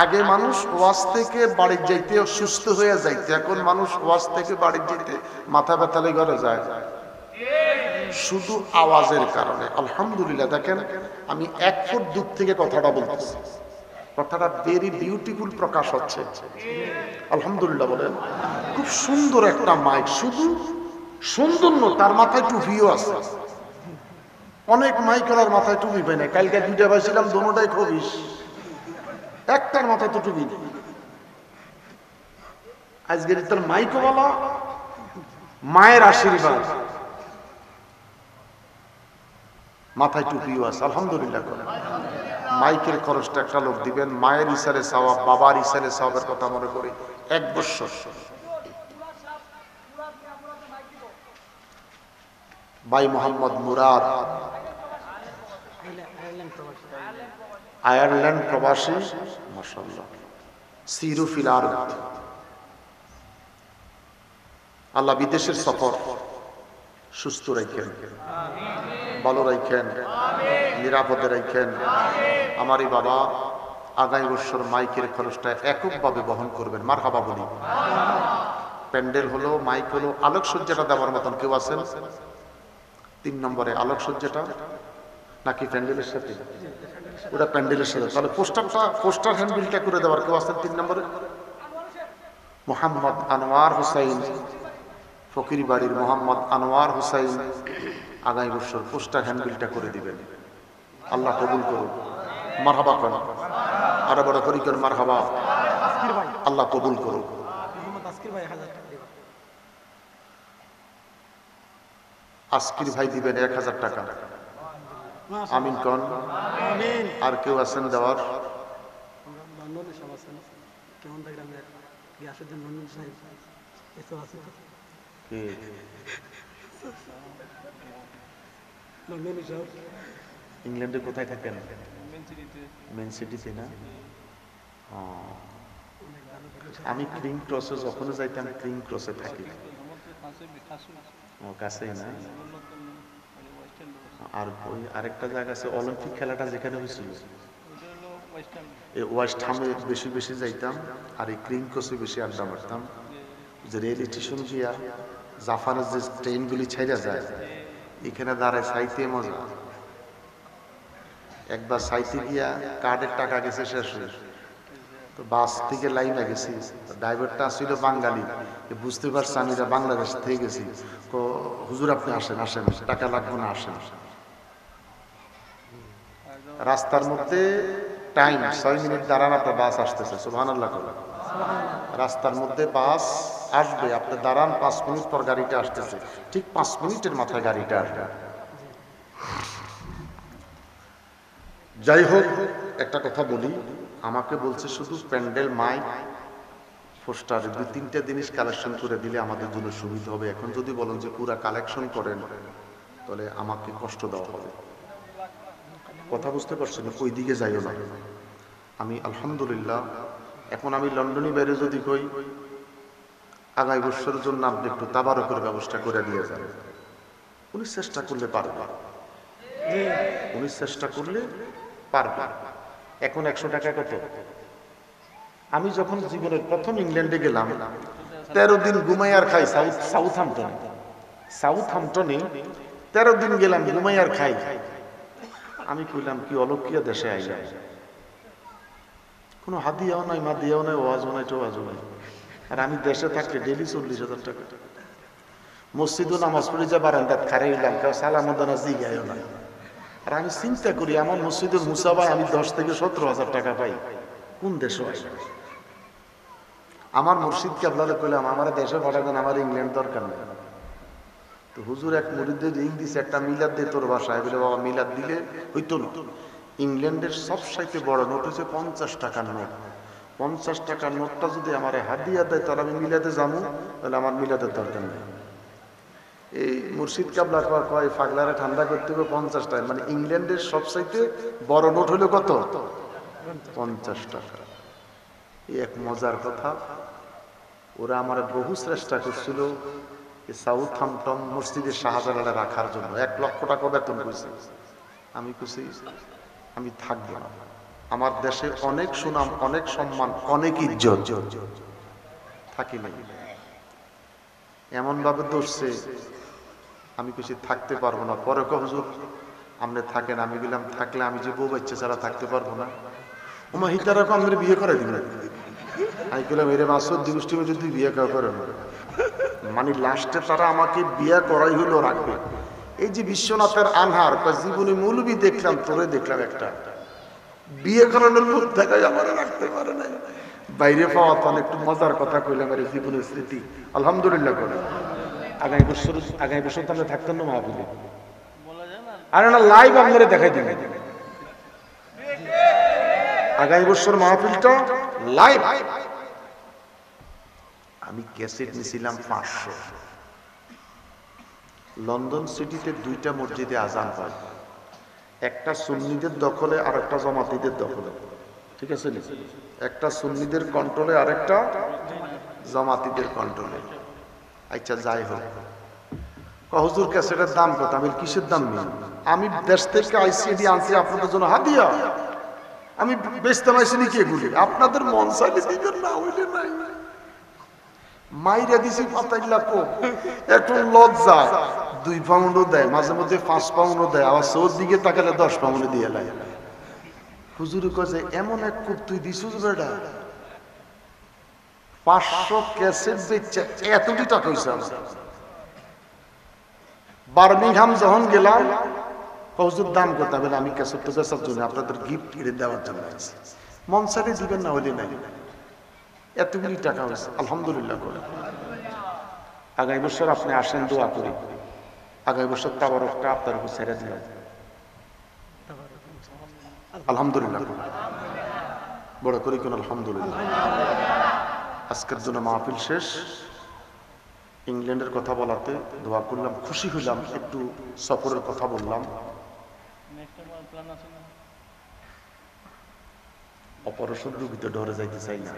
আগে মানুষ ওয়াজ থেকে বাড়ির যাইতে সুস্থ হয়ে যাইতে, এখন মানুষ ওয়াজ থেকে বাড়ির যাইতে মাথা ব্যথালে ঘরে যায়। শুধু আওয়াজের কারণে। আলহামদুলিল্লাহ, দেখেন আমি 1 ফুট দূর থেকে কথাটা বলতেছি, কথাটা ভেরি বিউটিফুল প্রকাশ হচ্ছে। আলহামদুলিল্লাহ বলেন। খুব সুন্দর একটা মাইক, শুধু সুন্দর না, তার মাথায় টুপিও আছে। অনেক মাইকের মাথায় টুপি পাই না, কালকে 2টা পাইছিলাম, দোনোটাই খবিস, একটার মাথায় তো টুপি নেই। আজকের তোর মাইকও বলা মায়ের আশীর্বাদ, মাথায় টুপিও আছে। আলহামদুলিল্লাহ করে মাইকের খরচটা একটা লোক দিবেন, মায়ের ইসারে সওয়াব, বাবার ইসারে সওয়াবের কথা মনে করি। 1 বছর ভাই মোহাম্মদ মুরাদ, আয়ারল্যান্ড প্রবাসী, মাশাআল্লাহ, সিরু ফিল আরদ। আল্লাহ বিদেশের সফর সুস্থ রাখেন, ভালো রাখেন, নিরাপদে রাখেন। আমার এই বাবা আগামী বছর মাইকের খরচটা এককভাবে বহন করবেন। মারহাবা বলি। প্যান্ডেল হলো, মাইক হলো, আলোকসজ্জাটা দেওয়ার মতন কেউ আছেন? 3 নম্বরে আলোকসজ্জাটা নাকি প্যান্ডেলের সাথে? ওটা প্যান্ডেলের সাথে। তাহলে পোস্টার হ্যান্ডবিলটা করে দেওয়ার কেউ আছেন 3 নম্বরে? মোহাম্মদ আনোয়ার হোসাইন, ফকির বাড়ির মোহাম্মদ আনোয়ার হোসাইন আগামী বছর পোস্টার হ্যান্ডবিলটা করে দিবেন। আল্লাহ কবুল করুন। মারহাবা করেন, আরো বড় করি করেন মারহাবা। আল্লাহ কবুল করুন। আজকির ভাই দিবেন 1000 টাকা। আমিন কন। আর কেউ আছেন দেওয়ার? ইংল্যান্ডে কোথায় থাকেন? মেন সিটিতে না? আমি ক্রিং ক্রসে যখন যাইতাম, ক্রিং ক্রসে থাকি। ও কাছেই না? আর ওই আরেকটা জায়গা আছে, অলিম্পিক খেলাটা যেখানে হয়েছিল, এই ওয়েস্ট হামে বেশি বেশি যাইতাম। আর এই ক্রিং ক্রসে বেশি আড্ডা মারতাম। যে রেল স্টেশন গিয়া জাফানের যে ট্রেনগুলি ছেড়ে যায়, এখানে দাঁড়ায় সাইতে মজা। একবার সাইতে গিয়া কার্ডের টাকা গেছে শেষ হয়ে, তো বাস থেকে লাইন লাগেছি। ড্রাইভারটা আসছিল বাঙালি, বুঝতে পারছে আমি বাংলাদেশ থেকে গেছি। তো হুজুর আপনি আসেন, আসেন, টাকা লাগবে না, আসেন। রাস্তার মধ্যে টাইম 6 মিনিট দাঁড়ান, আপনার বাস আসতেছে। সুবহানাল্লাহ। রাস্তার মধ্যে বাস আসবে, আপনি দাঁড়ান, 5 মিনিট পর গাড়িটা আসতেছে। ঠিক 5 মিনিটের মাথায় গাড়িটা আসবে। যাই হোক, একটা কথা বলি, আমাকে বলছে শুধু প্যান্ডেল, মাইক, পোস্টার 2-3টা জিনিস কালেকশন করে দিলে আমাদের জন্য সুবিধা হবে। এখন যদি বলেন যে পুরা কালেকশন করেন, তাহলে আমাকে কষ্ট দেওয়া হবে। কথা বুঝতে পারছেন? ওই দিকে যাইও না। আমি আলহামদুলিল্লাহ, এখন আমি লন্ডনে বাইরে যদি কই আগামী বছরের জন্য আপনি একটু তাবারকের ব্যবস্থা করে দিয়ে যান, উনি চেষ্টা করলে পারবে, উনি চেষ্টা করলে পারবে। এখন 100 টাকা কত? আমি যখন জীবনের প্রথম ইংল্যান্ডে গেলাম, 13 দিন ঘুমাই আর খাই সাউথহ্যাম্পটনে 13 দিন গেলাম, ঘুমাই আর খাই। আমি কইলাম কি অলৌকিক দেশে আইলাম, কোনো হাদিয়াও নাই, মাদিয়াও নাই, ওয়াজও নাই, টোয়াজও নাই। আর আমি দেশে থাকলে ডেলি 40,000 টাকা। মসজিদও নামাজ পড়ে যা বারান্দাত খারে হইলাম, কেউ সালামদানা জিগায়ও না। আর আমি চিন্তা করি, আমার মসজিদের মুসাবায় আমি 10 থেকে 17,000 টাকা পাই, কোন দেশে আসে? আমার মুর্শিদকে আপনারা কইলাম আমার দেশে পাঠাবেন, আমার ইংল্যান্ড দরকার নেই। তো হুজুর এক মুরিদদের রিং দিছে, একটা মিলাদ দে তোর বাসায়। বলে বাবা মিলাদ দিলে হইতো না। ইংল্যান্ডের সবচাইতে বড় নোট হচ্ছে 50 টাকার নোট। 50 টাকার নোটটা যদি আমার হাদিয়া দেয়, তাহলে আমি মিলাদে যাবো, তাহলে আমার মিলাদের দরকার নেই। এই মুর্শিদ কাবলা কয় ফাগলারে ঠান্ডা করতে হবে 50 টাকা। মানে ইংল্যান্ডের সবচাইতে বড় নোট হলো কত? 50 টাকা। এই এক মজার কথা, ওরা আমার বহু চেষ্টা করছিল সাউথহ্যাম্পটন মসজিদের শাহজালালে রাখার জন্য। 1 লক্ষ টাকা বেতন কইছে। আমি কইছি আমি থাকবো না। আমার দেশে অনেক সুনাম, অনেক সম্মান, অনেক ইজ্জত, থাকি নাই। এমন ভাবে ধরছে আমি কিছু থাকতে পারবো না। পরে কয় হুজুর আপনি থাকেন। আমি বললাম থাকলে আমি যে বউ বাচ্চা ছাড়া থাকতে পারবো না। ওমা হিতারা আমাদের বিয়ে করে দিবেন। আমি বললাম এরে মাসুদ দিবসটি যদি বিয়ে করে না, মানে লাস্টে তারা আমাকে বিয়ে করাই হলো রাখবে। এই যে বিশ্বনাথের আনহার জীবনে মৌলবি দেখলাম, তোরে দেখলাম একটা বিয়ে করানোর লোক দেখায় আমার রাখতে পারে নাই। বাইরে পাওয়া তো একটু মজার কথা কইলাম, আর জীবনের স্মৃতি আলহামদুলিল্লাহ করে। আগামী বছর তো আমরা থাকতেন না মাহফিলে, আরে না লাইভ আপনারা দেখাই দেন। আগামী বছর মাহফিলটা লাইভ। আমি ক্যাসেট নিছিলাম 500। লন্ডন সিটিতে 2টা মসজিদে আজান হয়, একটা সুন্নিদের দখলে আর একটা জামাতিদের দখলে, ঠিক আছে? একটা সুন্নিদের কন্ট্রোলে আর একটা জামাতিদের কন্ট্রোলে। আচ্ছা যাই হোক, হুজুর ক্যাসেটের দাম কত? আমি কিসের দাম নেই, আমি দেশ থেকে আইসিডি আনছি আপনাদের জন্য হাদিয়া, আমি বেচতে পাইছি নাকি এগুলি, আপনাদের মন চাইলে দিবেন, না হইলে নাই। মাইরা দিছি 5 লাখ, এখন লজ্জা 2 পাউন্ডও দেয়, মাঝে মধ্যে 5 পাউন্ডও দেয়, আবার চোর দিকে তাকালে 10 পাউন্ড দিয়ে লাগে। হুজুরে কয় যে এমন এক কূপ তুই দিছিস বেটা, 500 ক্যাসেট বেচে এতটি টাকা হয়েছে। বার্মিংহাম যখন গেলাম, হুজুর দাম কত? বলে আমি ক্যাসেট তো বেচার জন্য, আপনাদের গিফট কিনে দেওয়ার জন্য আছি, মন চাইলে দিবেন, না হলে নাই। এতগুলি টাকা হয়েছে আলহামদুলিল্লাহ করে। আগামী বছর আপনি আসেন, দোয়া করি আগামী বছর তাবারকটা আপনার উপর ছেড়ে দিলাম আলহামদুলিল্লাহ, বড় করি কোন আলহামদুলিল্লাহ। আজকের জন্য মাহফিল শেষ। ইংল্যান্ডের কথা বলাতে দোয়া করলাম, খুশি হইলাম, একটু সফরের কথা বললাম। অপারেশন রোগীতে ডরে যাইতে চাই না।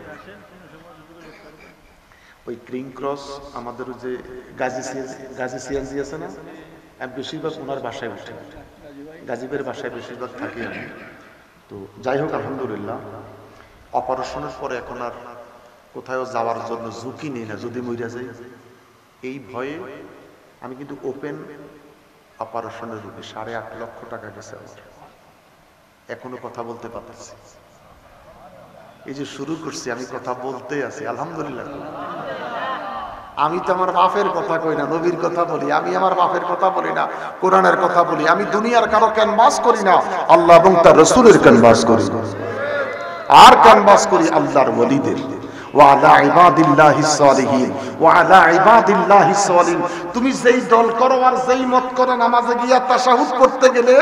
ওই ক্রিং ক্রস আমাদের যে গাজী সিএনজি আছে না, আমি বেশিরভাগ ওনার বাসায় উঠে, গাজীবের বাসায় বেশিরভাগ থাকি আমি। তো যাই হোক আলহামদুলিল্লাহ, অপারেশনের পরে এখন আর কোথাও যাওয়ার জন্য ঝুঁকি নেই না, যদি মইরা যাই এই ভয়ে। আমি কিন্তু ওপেন অপারেশনের রোগী, 8.5 লক্ষ টাকা গেছে আমার, এখনো কথা বলতে পারতেছি। এই যে শুরু করছি, আমি কথা বলতে আছি আলহামদুলিল্লাহ। আমি তো আমার বাপের কথা কই না, নবীর কথা বলি। আমি আমার বাপের কথা বলি না, কোরআনের কথা বলি। আমি দুনিয়ার কারো ক্যানভাস করি না, আল্লাহ এবং তার রাসূলের ক্যানভাস করি, আর ক্যানভাস করি আল্লাহর ওলিদের। ওয়ালা ইবাদিল্লাহিস সালিহিন, ওয়ালা ইবাদিল্লাহিস সালিহিন। তুমি যেই দল করো আর যেই মত করো, নামাজে গিয়া তাশাহুদ করতে গেলে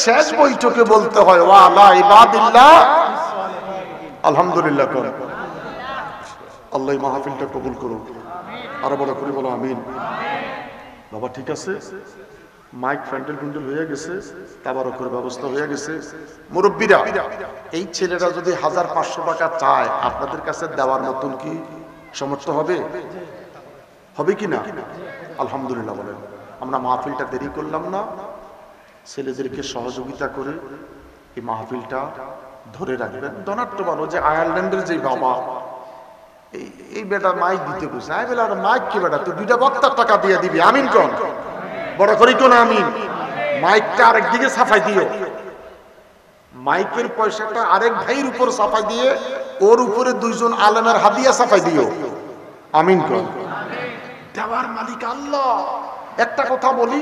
শেষ বৈঠকে বলতে হয় ওয়ালা ইবাদিল্লাহ আলহামদুলিল্লাহ। আল্লাহ মাহফিলটা কবুল করুন, আরো বড় করে বলো আমিন। বাবা ঠিক আছে, মাইক প্যান্ডেল প্যান্ডেল হয়ে গেছে, তাবারকের ব্যবস্থা হয়ে গেছে। মুরব্বীরা, এই ছেলেরা যদি 1500 টাকা চায়, আপনাদের কাছে দেওয়ার মতন কি সামর্থ্য হবে? হবে কি না? আলহামদুলিল্লাহ বলেন। আমরা মাহফিলটা দেরি করলাম না, ছেলেদেরকে সহযোগিতা করে এই মাহফিলটা ধরে রাখবেন। ধনাট্য বলো যে আয়ারল্যান্ডের যে বাবা, এই বেটা মাইক দিতে বসে, আই বেলা মাইক কি বেটা, তুই 2টা বক্তার টাকা দিয়ে দিবি, আমিন কোন বড় করি কোন আমিন। মাইকটা আরেক দিকে সাফাই দিও, মাইকের পয়সাটা আরেক ভাইয়ের উপর সাফাই দিয়ে ওর উপরে 2 জন আলেমের হাদিয়া সাফাই দিও, আমিন কোন। দেওয়ার মালিক আল্লাহ। একটা কথা বলি,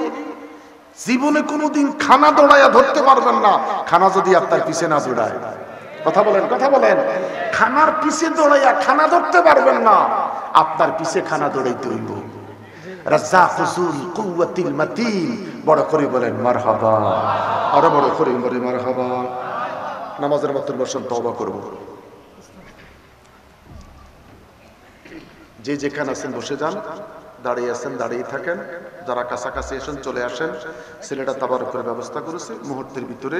জীবনে কোনোদিন খানা দৌড়াইয়া ধরতে পারবেন না, খানা যদি আপনার পিছে না দৌড়ায়। কথা বলেন, কথা বলেন। খানার পিছে দৌড়াইয়া খানা ধরতে পারবেন না, আপনার পিছে খানা দৌড়াইতে হইব। রাজ্জাকুল কুওয়াতিল মাতিন, বড় করে বলেন মারহাবা, আরো বড় করে বলেন মারহাবা। নামাজের মতন বসেন, তওবা করব। যে যেখানে আছেন বসে যান, দাঁড়িয়ে আছেন দাঁড়িয়ে থাকেন, যারা কাছাকাছি এসেন চলে আসেন। ছেলেটা তাবারকের ব্যবস্থা করেছে, মুহূর্তের ভিতরে